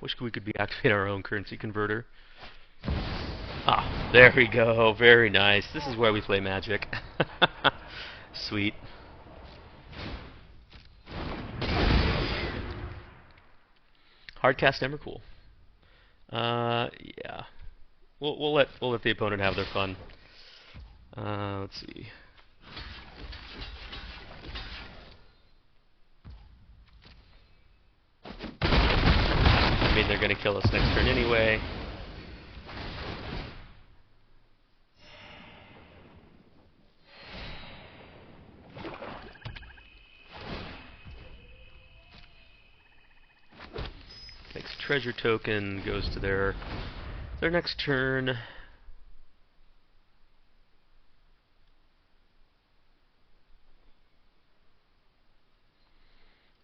Wish we could be activating our own currency converter. Ah, there we go. Very nice. This is where we play Magic. Sweet. Hardcast Emrakul. Yeah. We'll let the opponent have their fun. Let's see. I mean, they're gonna kill us next turn anyway. Makes a treasure token, goes to their next turn.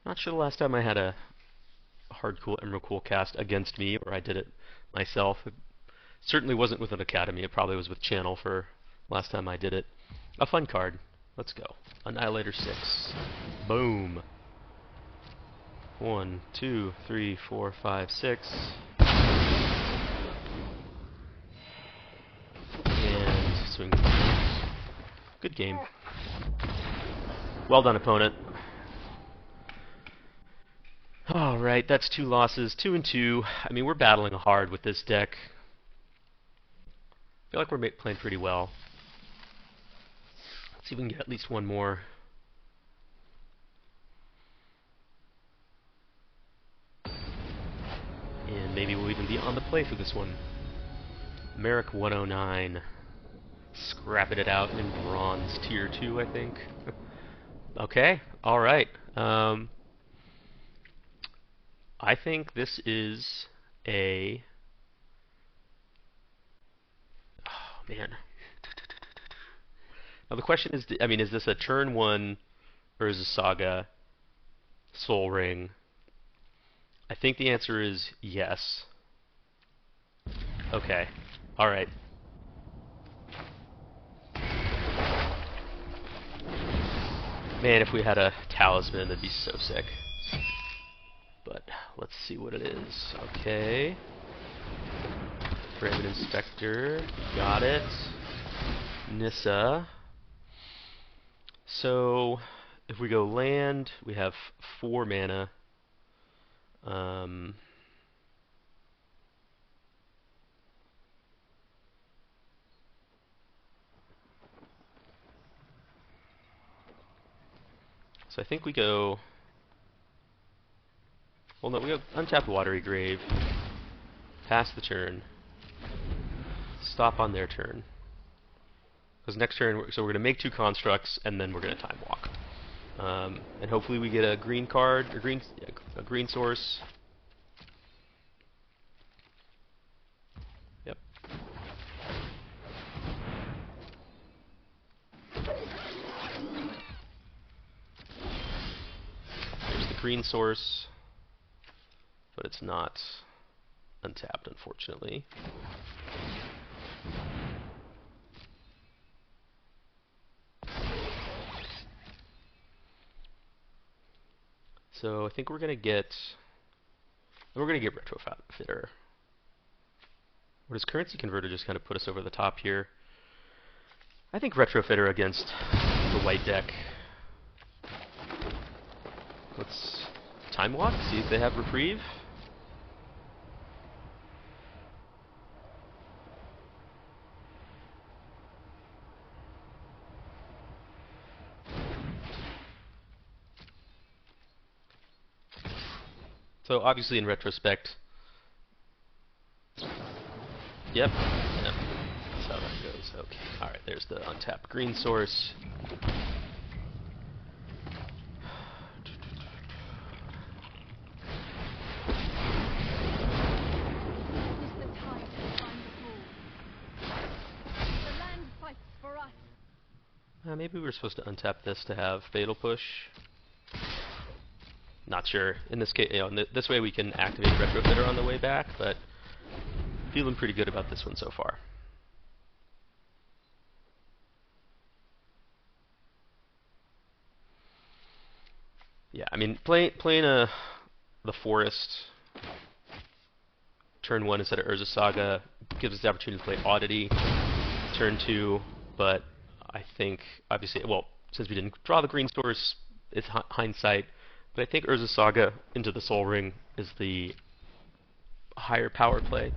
Not sure the last time I had a Hardcool Emrakul cast against me, or I did it myself. It certainly wasn't with an Academy. It probably was with Channel for last time I did it. A fun card. Let's go. Annihilator 6. Boom. 1, 2, 3, 4, 5, 6. And swing. Good game. Well done, opponent. Alright, that's 2 losses. 2 and 2. I mean, we're battling hard with this deck. I feel like we're playing pretty well. Let's see if we can get at least one more. And maybe we'll even be on the play for this one. Merrick 109. Scrapping it out in bronze tier 2, I think. Okay, alright. I think this is a... Oh, man. Now the question is, I mean, is this a turn 1 Urza Saga Sol Ring? I think the answer is yes. Okay. Alright. Man, if we had a talisman, that'd be so sick. But let's see what it is. Okay. Raven Inspector. Got it. Nissa. So, if we go land, we have 4 mana. So I think we go... Well, no, we go untap Watery Grave, pass the turn, stop on their turn. Because next turn, so we're going to make 2 constructs, and then we're going to time walk. And hopefully we get a green card, or a green source. Yep. There's the green source, but it's not untapped, unfortunately. So I think we're gonna get Retrofitter. Or does Currency Converter just kind of put us over the top here? I think Retrofitter against the white deck. Let's time walk, see if they have reprieve. So obviously in retrospect, yep, that's how that goes. Okay, alright, there's the untapped green source. Maybe we were supposed to untap this to have Fatal Push. Not sure. In this case, this way we can activate Retrofitter on the way back, but feeling pretty good about this one so far. Yeah, I mean, playing the Forest turn 1 instead of Urza Saga gives us the opportunity to play Oddity turn 2, but I think, obviously, well, since we didn't draw the green source, it's hindsight, but I think Urza Saga into the Sol Ring is the higher power play.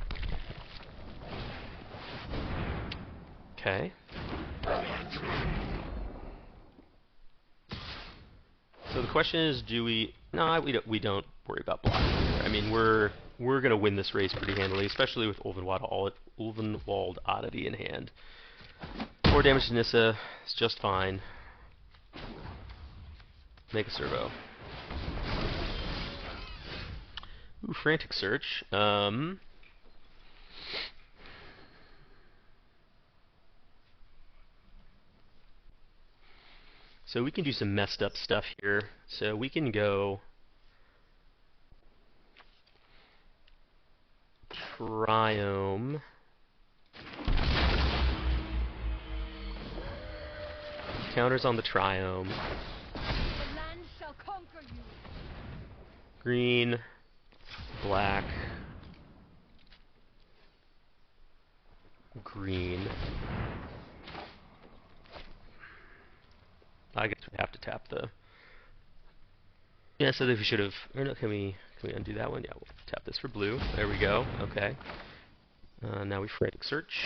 Okay. So the question is, do we... No, we don't worry about blocking here. I mean, we're gonna win this race pretty handily, especially with Ulvenwald Oddity in hand. 4 damage to Nissa is just fine. Make a servo. Ooh, Frantic Search. So we can do some messed up stuff here. So we can go Triome. Counters on the Triome. The land shall conquer you. Green, black, green. I guess we have to tap the... Yeah, so that we should have... Or no, can we undo that one? Yeah, we'll tap this for blue. There we go. Okay. Now we frantic search.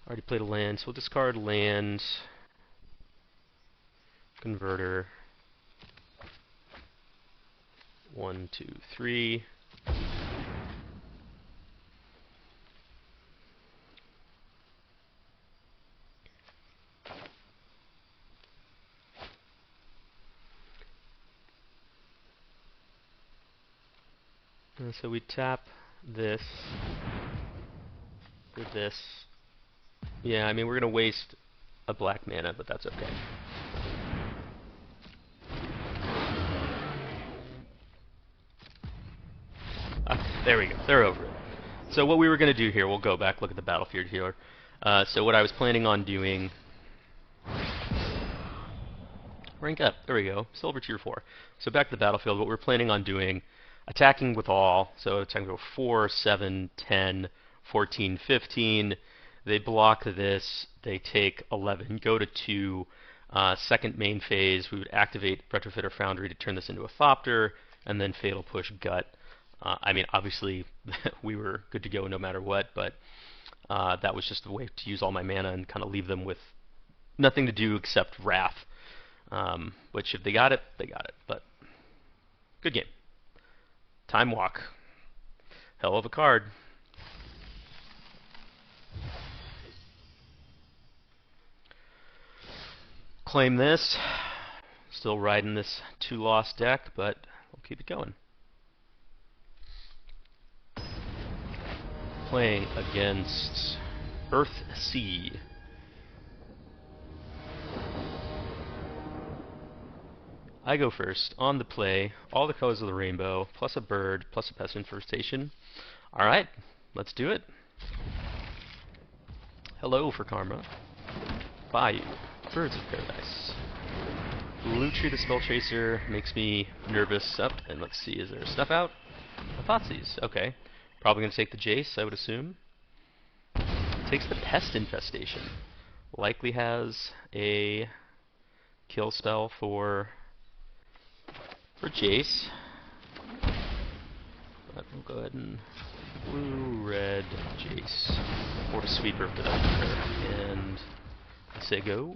Already played a land, so we'll discard land, converter, 1, 2, 3. And so we tap this for this. Yeah, I mean, we're going to waste a black mana, but that's okay. There we go. They're over it. So what we were going to do here, we'll go back, look at the battlefield here. So what I was planning on doing... Rank up. There we go. Silver tier 4. So back to the battlefield, what we're planning on doing, attacking with all. So attacking with 4, 7, 10, 14, 15. They block this. They take 11. Go to 2. Second main phase, we would activate Retrofitter Foundry to turn this into a Thopter, and then Fatal Push Gut. I mean, obviously, we were good to go no matter what, but that was just a way to use all my mana and kind of leave them with nothing to do except Wrath. Which, if they got it, they got it. But, good game. Time Walk. Hell of a card. Claim this. Still riding this 2-loss deck, but we'll keep it going. Playing against Earthsea. I go first. On the play, all the colors of the rainbow, plus a bird, plus a pest infestation. Alright, let's do it. Hello for Karma. Bayou. Birds of Paradise. Lutri the Spell Chaser makes me nervous. Up, and let's see, is there stuff out? Thoughtseize. Okay. Probably going to take the Jace, I would assume. Takes the Pest Infestation. Likely has a kill spell for Jace. But we'll go ahead and blue, red, Jace. Or a sweeper for that matter. And I say go.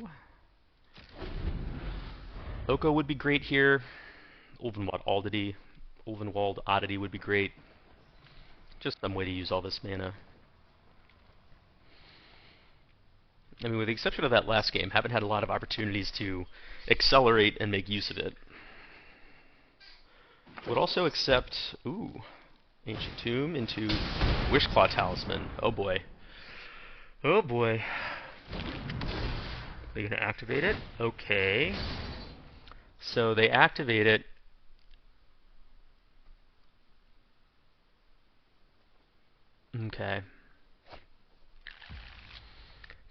Oko would be great here. Ulvenwald Oddity would be great. Just some way to use all this mana. I mean, with the exception of that last game, haven't had a lot of opportunities to accelerate and make use of it. Would also accept, Ancient Tomb into Wishclaw Talisman. Oh boy. Oh boy. They're gonna activate it? Okay. So they activate it. Okay.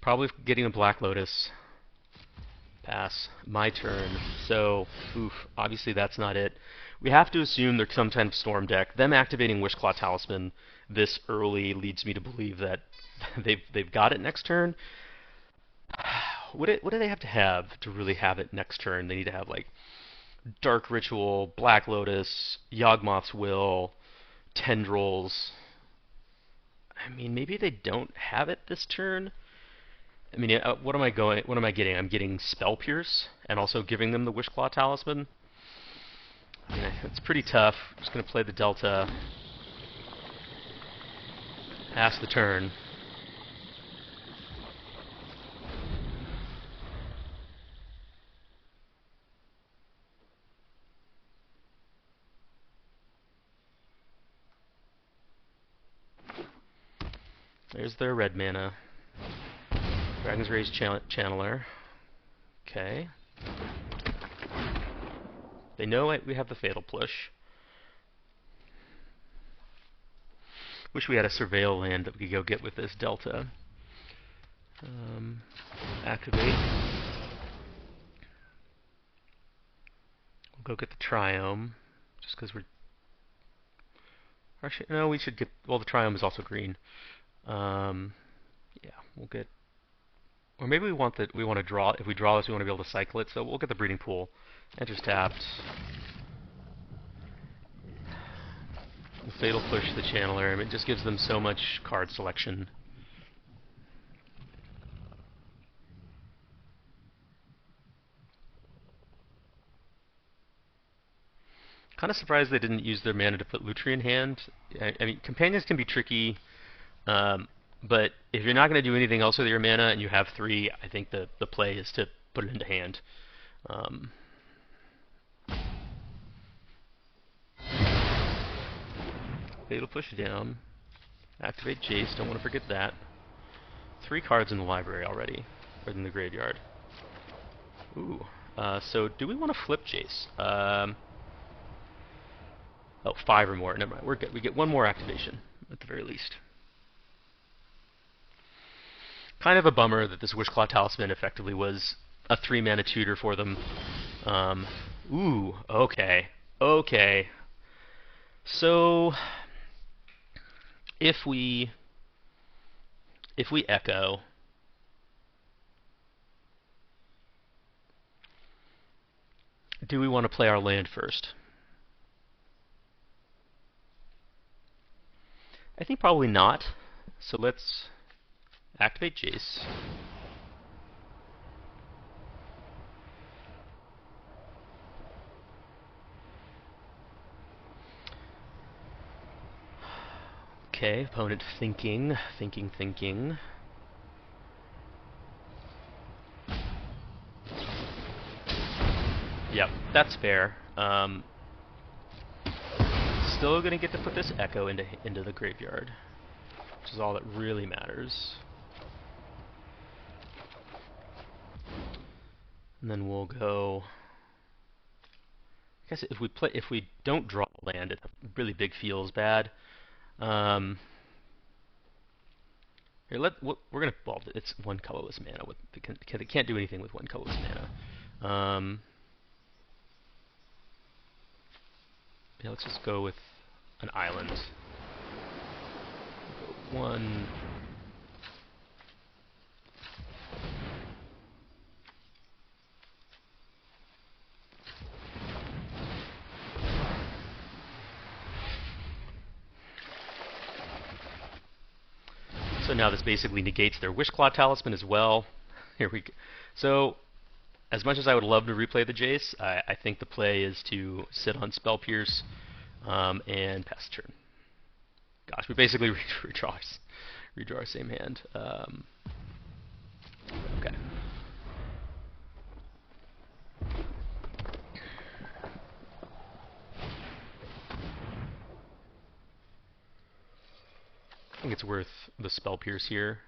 Probably getting a Black Lotus. Pass. My turn. So, obviously that's not it. We have to assume they're some kind of storm deck. Them activating Wishclaw Talisman this early leads me to believe that they've got it next turn. What do they have to really have it next turn? They need to have like Dark Ritual, Black Lotus, Yawgmoth's Will, Tendrils. I mean, maybe they don't have it this turn. I mean, what am I getting? I'm getting Spell Pierce and also giving them the Wishclaw Talisman. I mean, it's pretty tough. I'm just going to play the Delta. Pass the turn. There's their red mana. Dragon's Rage Channeler. Okay. They know we have the Fatal Push. Wish we had a Surveil land that we could go get with this Delta. Activate. We'll go get the Triome, just because we're... Actually, no, we should get... Well, the Triome is also green. Yeah, we'll get... Or maybe we want to draw... If we draw this, we want to be able to cycle it, so we'll get the Breeding Pool. Enters tapped. We'll Fatal Push the Channeler, and it just gives them so much card selection. Kind of surprised they didn't use their mana to put Lutri in hand. I mean, companions can be tricky, but if you're not going to do anything else with your mana and you have 3, I think the play is to put it into hand. Fatal Push down. Activate Jace, don't want to forget that. 3 cards in the library already, or in the graveyard. Ooh, so do we want to flip Jace? Oh, 5 or more. Never mind. We're good. We get 1 more activation, at the very least. Kind of a bummer that this Wishclaw Talisman effectively was a 3-mana tutor for them. Ooh, okay. Okay. So, if we echo... Do we want to play our land first? I think probably not. So let's activate Jace. Okay, opponent thinking. Yep, that's fair. Still gonna get to put this Echo into the graveyard, which is all that really matters. And then we'll go. I guess if we don't draw land, it really big feels bad. Here, we're gonna. Well, it's 1 colorless mana. It can't do anything with 1 colorless mana. Yeah, let's just go with an island. We'll go 1. So now this basically negates their Wishclaw Talisman as well. Here we go. So, as much as I would love to replay the Jace, I think the play is to sit on Spell Pierce and pass the turn. Gosh, we basically redraw our same hand. Okay. I think it's worth the Spell Pierce here.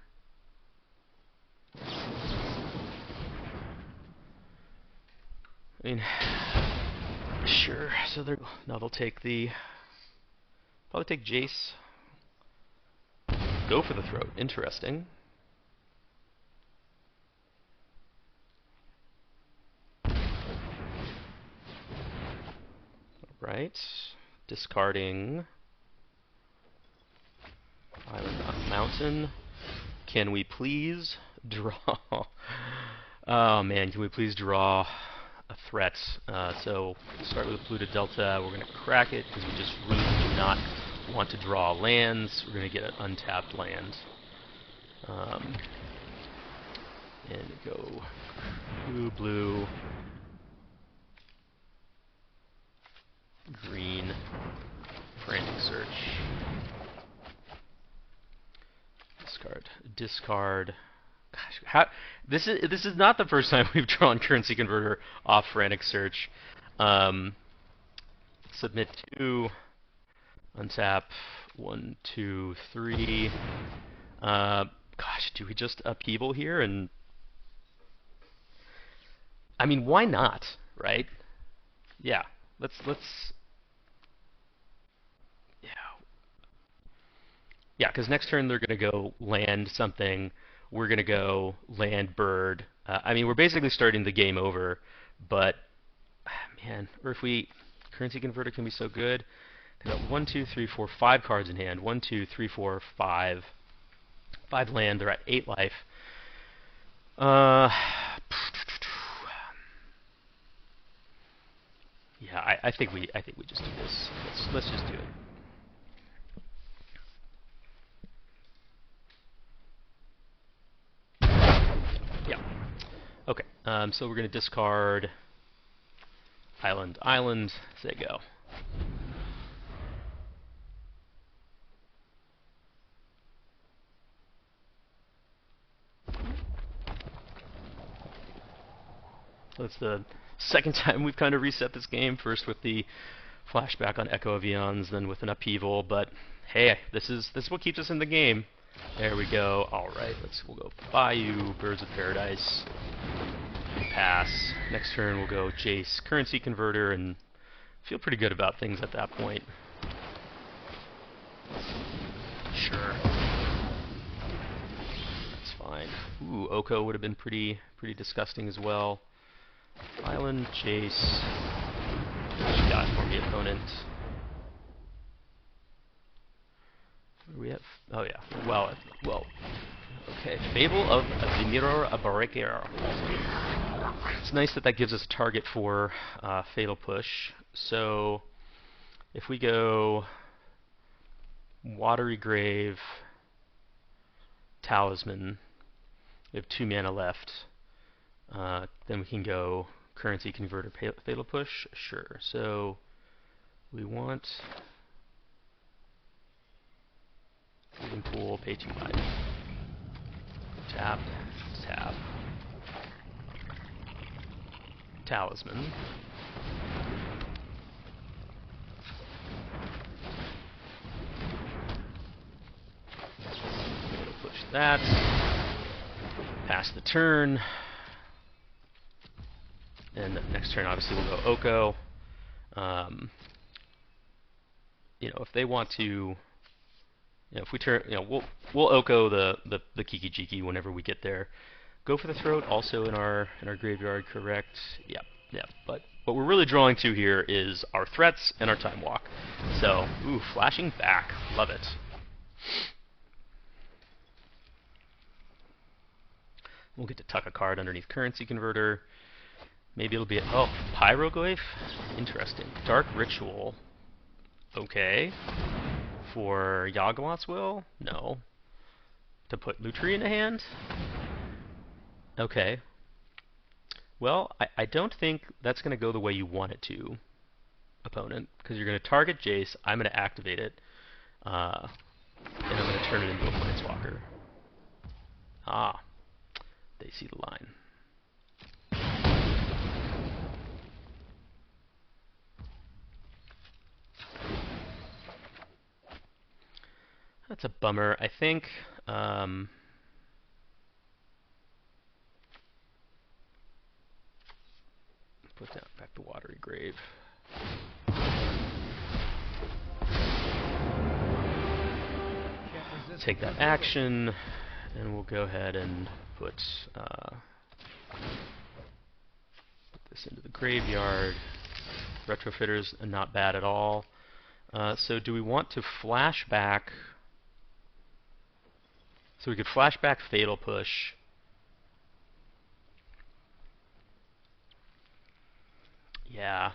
I mean, sure. So now they'll take probably take Jace. Go for the Throat. Interesting. Right. Discarding Island on Mountain. Can we please draw? Oh man, can we please draw a threat? So start with a Polluted Delta. We're going to crack it because we just really do not want to draw lands. We're going to get an untapped land. And go blue, green, Frantic Search. Discard. Gosh, this is not the first time we've drawn Currency Converter off Frantic Search. Submit 2, untap 1, 2, 3. Gosh, do we just upheaval here? And I mean, why not, right? Yeah, let's. Yeah, because next turn they're going to go land something. we're going to go land bird. I mean, we're basically starting the game over, but, man, currency converter can be so good. They got 1, 2, 3, 4, 5 cards in hand. 1, 2, 3, 4, 5. 5 land. They're at 8 life. Yeah, I think we just do this. Let's just do it. Yeah. Okay. So we're gonna discard island. Say go. So it's the second time we've kind of reset this game. First with the flashback on Echo of Eons, then with an upheaval. But hey, this is what keeps us in the game. There we go. All right, we'll go Bayou, Birds of Paradise, pass. Next turn we'll go Jace, currency converter, and feel pretty good about things at that point. Sure, that's fine. Ooh, Oko would have been pretty disgusting as well. Island, Jace. What you got for me, opponent? Where are we at? Oh yeah. Well. Okay. Fable of the Mirror Abarekir. It's nice that gives us a target for Fatal Push. So if we go Watery Grave, Talisman, we have 2 mana left. Then we can go currency converter, Fatal Push. Sure. So we want Golden Pool, pay 2 life. Tap. Talisman. Push that. Pass the turn. And next turn, obviously, we'll go Oko. If they want to, if we turn, we'll Oko the Kiki Jiki whenever we get there. Go for the Throat, also in our graveyard, correct? Yep. But what we're really drawing to here is our threats and our Time Walk. So, ooh, flashing back, love it. We'll get to tuck a card underneath currency converter. Maybe it'll be Pyroglyph? Interesting. Dark Ritual. Okay. For Yawgmoth's Will? No. To put Lutri in the hand? Okay. Well, I don't think that's going to go the way you want it to, opponent, because you're going to target Jace, I'm going to activate it, and I'm going to turn it into a Planeswalker. Ah. They see the line. That's a bummer. I think put that back to Watery Grave. Take that action, and we'll go ahead and put this into the graveyard. Retrofitter's not bad at all. So do we want to flash back? So we could flash back Fatal Push. Yeah.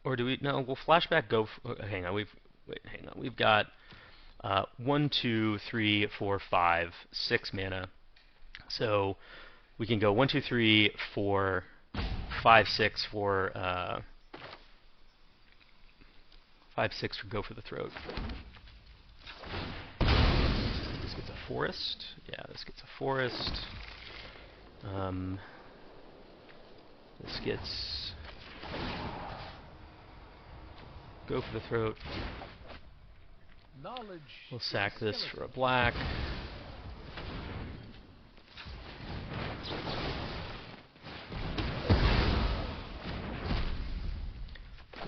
Or do we? No, we'll flashback. Hang on. Hang on. We've got 1, 2, 3, 4, 5, 6 mana. So we can go 1, 2, 3, 4, 5, 6 for 5, 6 for Go for the Throat. This gets a forest. Yeah, this gets a forest. This gets Go for the Throat. We'll sack this for a black.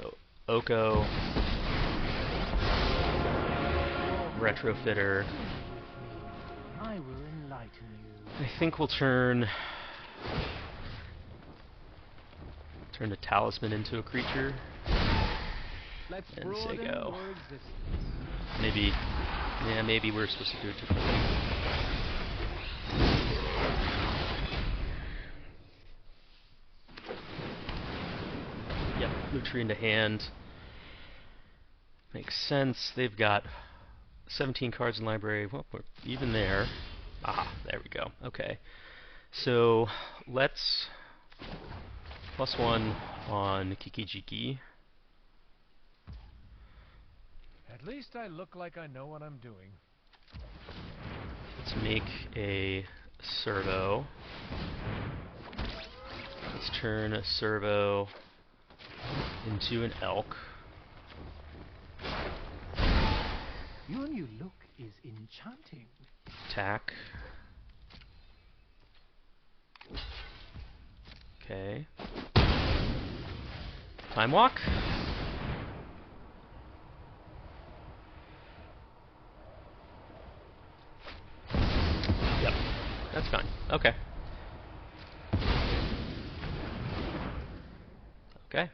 Go Oko. Retrofitter. I will enlighten you. I think we'll turn the Talisman into a creature. Let's And say broaden go. your existence. Maybe, yeah, maybe we're supposed to do it differently. Yep, Lutri into hand. Makes sense. They've got 17 cards in library. Well, we're even there. Ah, there we go. Okay. So, let's +1 on Kikijiki. At least I look like I know what I'm doing. Let's make a servo. Let's turn a servo into an elk. Your new look is enchanting. Attack. Okay. Time walk. Yep, that's fine. Okay. Okay.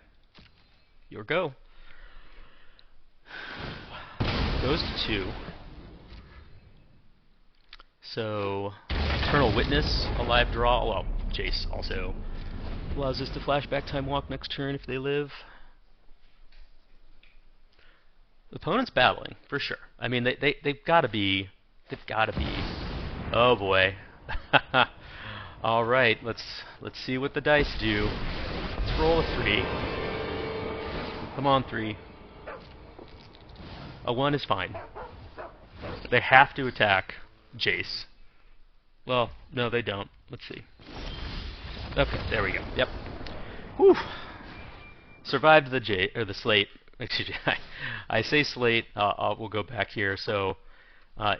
Your go. Goes to 2. So, Eternal Witness, a live draw. Well, Jace also allows us to flashback time walk next turn if they live. The opponent's battling, for sure. I mean, they've got to be. They've got to be. Oh boy. All right, let's see what the dice do. Let's roll a 3. Come on, 3. A 1 is fine. They have to attack Jace. Well, no, they don't. Let's see. Okay, there we go. Yep. Whew. Survived the slate. Excuse me. I say slate. We'll go back here. So,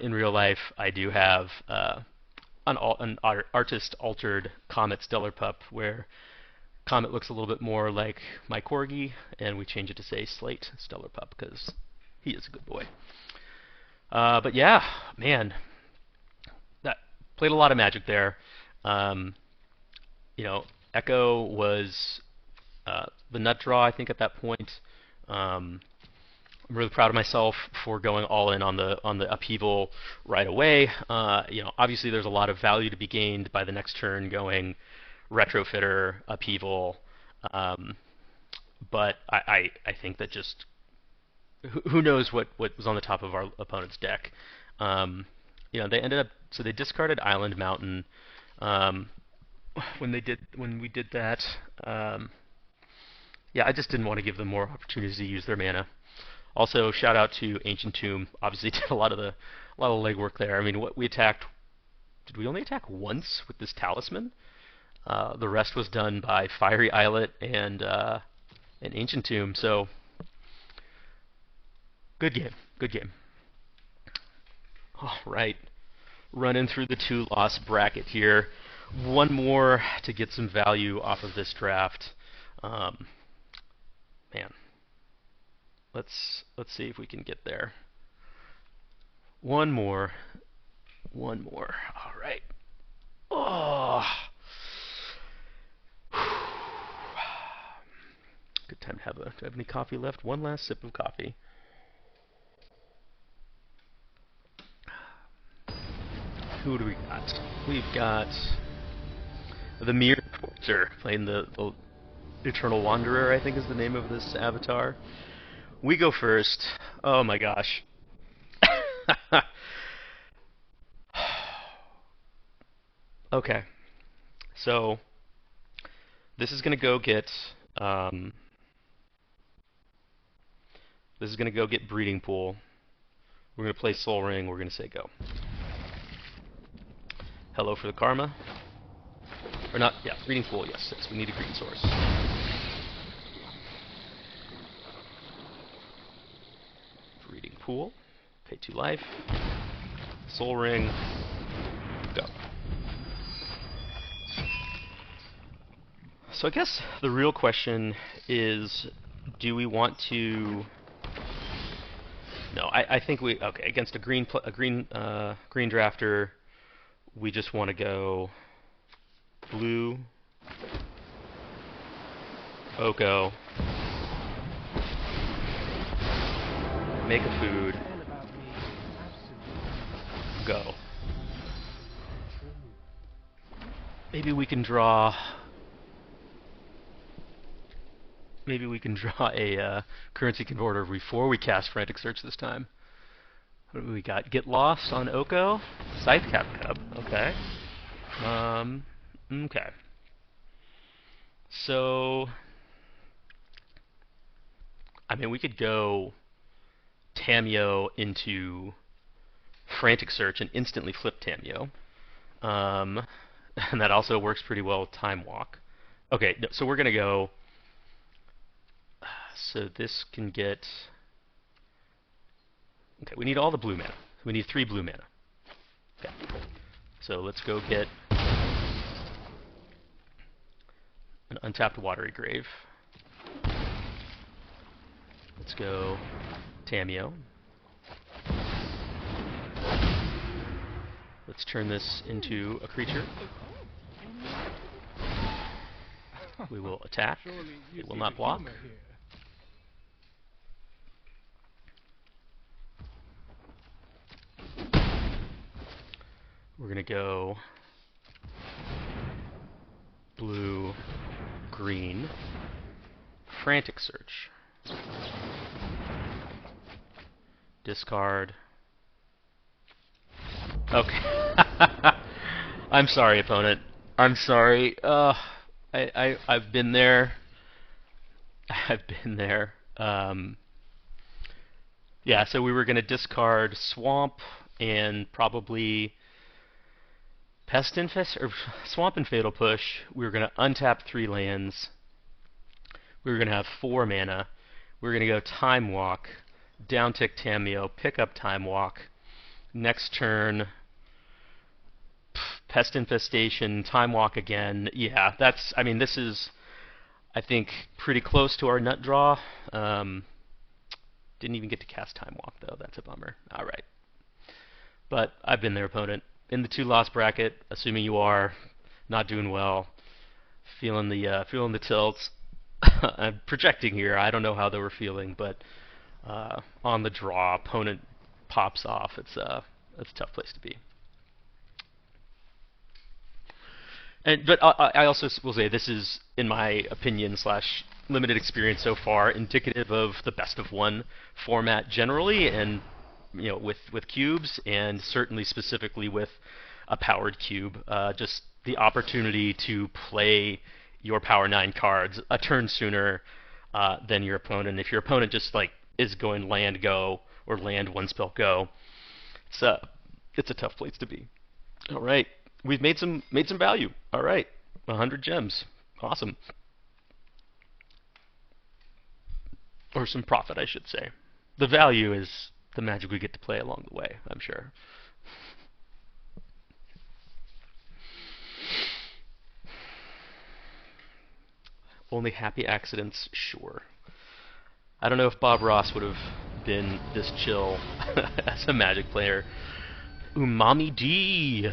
in real life, I do have an artist-altered Comet Stellar Pup, where Comet looks a little bit more like my corgi, and we change it to say Slate Stellar Pup because he is a good boy. But yeah, man, that played a lot of Magic there. You know, Echo was the nut draw, I think, at that point. I'm really proud of myself for going all in on the upheaval right away. You know, obviously there's a lot of value to be gained by the next turn going Retrofitter, upheaval, but I think that just who knows what was on the top of our opponent's deck. You know, they ended up, so they discarded Island Mountain when we did that. Yeah, I just didn't want to give them more opportunities to use their mana. Also, shout out to Ancient Tomb. Obviously, did a lot of legwork there. I mean, what we attacked. Did we only attack once with this Talisman? The rest was done by Fiery Islet and Ancient Tomb. So, good game. Good game. All right, running through the 2-loss bracket here. One more to get some value off of this draft. Man, let's see if we can get there. One more. All right. Oh. Good time to have do I have any coffee left? One last sip of coffee. Who do we got? We've got the Mirror Torture playing the Eternal Wanderer, I think is the name of this avatar. We go first. Oh my gosh. Okay. So this is gonna go get Breeding Pool. We're gonna play Soul Ring, we're gonna say go. Hello for the Karma. Or not, yeah, Breeding Pool, yes, we need a green source. Breeding Pool, pay 2 life. Soul Ring, go. So I guess the real question is, do we want to No, I think okay, against a green green drafter, we just want to go blue, Oko, make a food, Tell about me absolutely go. true. Maybe we can draw. Maybe we can draw a currency converter before we cast Frantic Search this time. What do we got? Get Lost on Oko? Scythe Cap Cub. Okay. Okay. So, I mean, we could go Tamio into Frantic Search and instantly flip Tamio. And that also works pretty well with Time Walk. Okay, no, so we're going to go... So this can get... Okay, we need all the blue mana. We need 3 blue mana. Okay. So let's go get an untapped Watery Grave. Let's go Tamio. Let's turn this into a creature. We will attack. Surely you It will see not the block. humor here. We're going to go blue, green, Frantic Search. Discard. Okay. I'm sorry, opponent. I'm sorry. I've been there. I've been there. Yeah, so we were going to discard Swamp and probably Pest Infest, or Swamp and Fatal Push. We were going to untap 3 lands. We were going to have 4 mana. We were going to go Time Walk, downtick Tamio, pick up Time Walk. Next turn, Pest Infestation, Time Walk again. Yeah, that's, I mean, this is, I think, pretty close to our nut draw. Didn't even get to cast Time Walk, though. That's a bummer. All right. But I've been there, opponent. In the 2-loss bracket, assuming you are not doing well, feeling the tilts. I'm projecting here. I don't know how they were feeling, but on the draw, opponent pops off. It's a tough place to be. But I also will say this is, in my opinion / limited experience so far, indicative of the best of one format generally, and with cubes, and certainly specifically with a powered cube. Just the opportunity to play your Power 9 cards a turn sooner than your opponent. If your opponent just is going land go or land 1 spell go, it's a tough place to be. All right, we've made some value. All right, 100 gems, awesome, or some profit, I should say. The value is the magic we get to play along the way, I'm sure. Only happy accidents, sure. I don't know if Bob Ross would have been this chill as a Magic player. Umami D.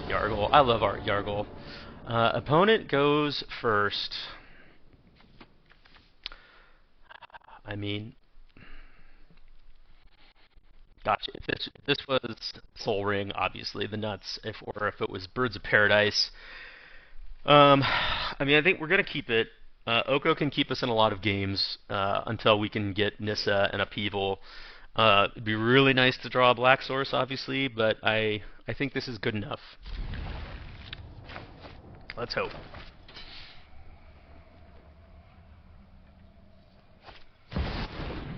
Yargle. I love Art Yargle. Opponent goes first. I mean, gotcha. If this was Soul Ring, obviously the nuts. Or if it was Birds of Paradise. I mean, I think we're gonna keep it. Oko can keep us in a lot of games until we can get Nissa and Upheaval. It'd be really nice to draw a Black Source, obviously, but I think this is good enough. Let's hope.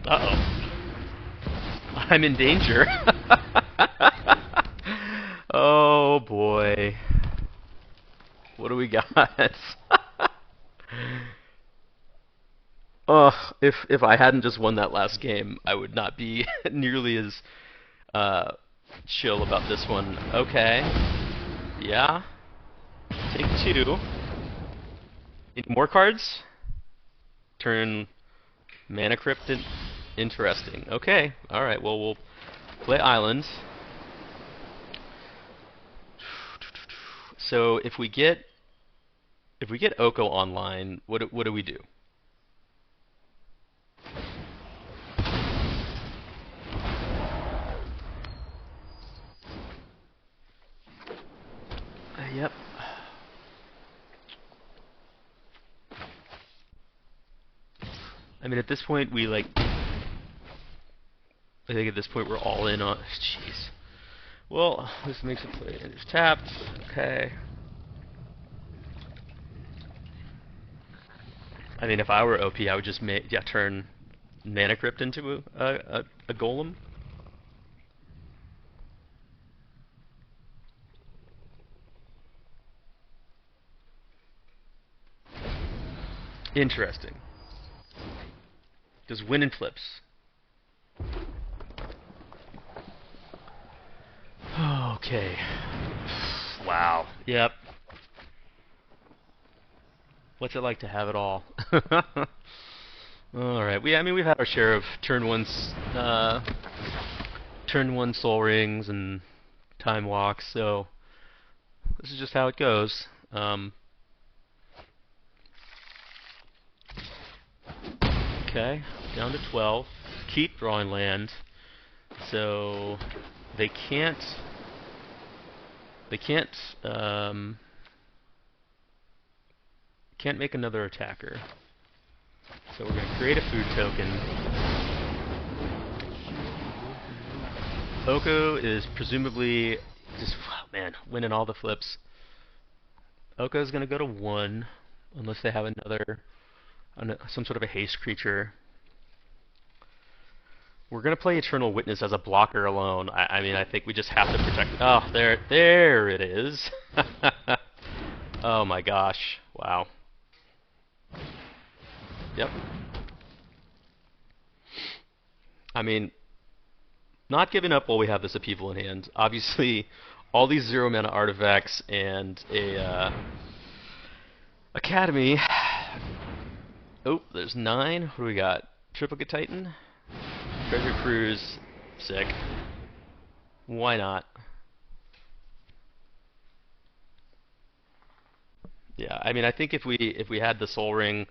Uh-oh. I'm in danger. Oh, boy. What do we got? Ugh, if I hadn't just won that last game, I would not be nearly as chill about this one. Okay. Yeah. Take 2. Need more cards? Turn Mana Crypt in. Interesting. Okay. All right. Well, we'll play island. So if we get Oko online, what do we do? Yep. I mean, at this point, I think at this point we're all in on. Jeez. Well, this makes it play. It's tapped. Okay. I mean, if I were OP, I would just turn Mana Crypt into a golem. Interesting. Does win and flips. Okay. Wow. Yep. What's it like to have it all? All right. I mean, we've had our share of turn one soul rings and time walks, so this is just how it goes. Okay, down to 12. Keep drawing land, so they can't make another attacker. So we're going to create a food token. Oko is presumably just, man, winning all the flips. Oko is going to go to 1, unless they have some sort of a haste creature. We're going to play Eternal Witness as a blocker alone. I mean, I think we just have to protect. Oh, there it is. Oh my gosh. Wow. Yep. I mean, not giving up while we have this upheaval in hand. Obviously, all these 0 mana artifacts and a Academy. Oh, there's 9. What do we got? Triplicate Titan? Treasure Cruise. Sick. Why not? Yeah, I mean, I think if we had the Soul Ring,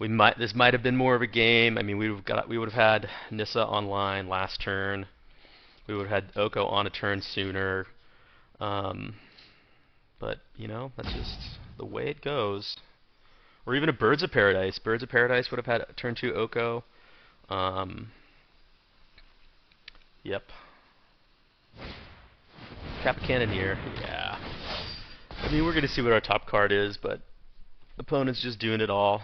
this might have been more of a game. I mean, we would have had Nissa online last turn. We would have had Oko on a turn sooner. But you know, that's just the way it goes. Or even a Birds of Paradise. Birds of Paradise would have had turn 2 Oko. Yep. Cap Cannoneer. Yeah. I mean, we're going to see what our top card is, but opponent's just doing it all.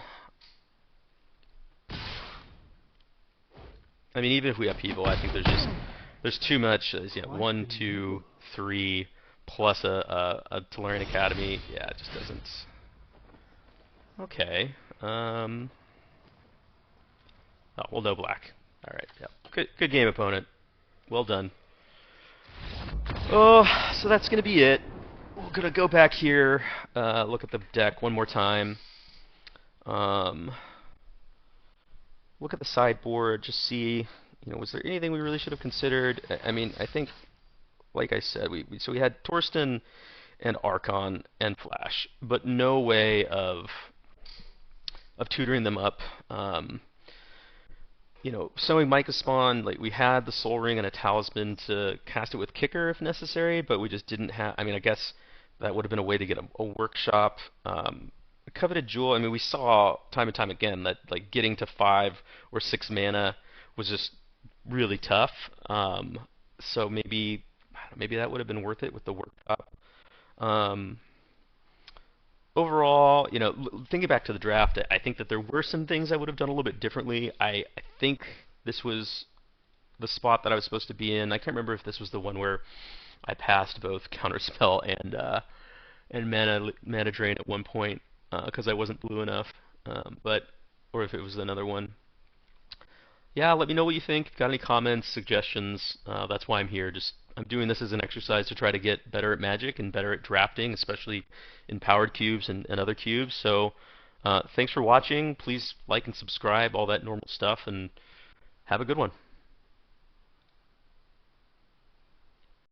I mean, even if we upheaval, I think there's too much. Yeah, 1, 2, 3, plus a Tolarian Academy. Yeah, it just doesn't. Okay. Oh, we'll no black. All right. Yeah. Good game, opponent. Well done. Oh, so that's gonna be it. We're gonna go back here, look at the deck one more time. Look at the sideboard, just see, you know, was there anything we really should have considered? I mean, I think, like I said, we had Torsten and Archon and Flash, but no way of tutoring them up. You know, sowing Mycospawn, Spawn, like we had the Soul Ring and a Talisman to cast it with Kicker if necessary, but we just didn't have. I mean, I guess that would have been a way to get a workshop. Coveted Jewel. I mean, we saw time and time again that like getting to 5 or 6 mana was just really tough. So maybe that would have been worth it with the workshop. Overall, you know, thinking back to the draft, I think that there were some things I would have done a little bit differently. I think this was the spot that I was supposed to be in. I can't remember if this was the one where I passed both Counterspell and Mana Drain at one point because I wasn't blue enough, or if it was another one. Yeah, let me know what you think. If you've got any comments, suggestions, that's why I'm here. I'm doing this as an exercise to try to get better at Magic and better at drafting, especially in powered cubes and other cubes. So thanks for watching. Please like and subscribe, all that normal stuff. And Have a good one.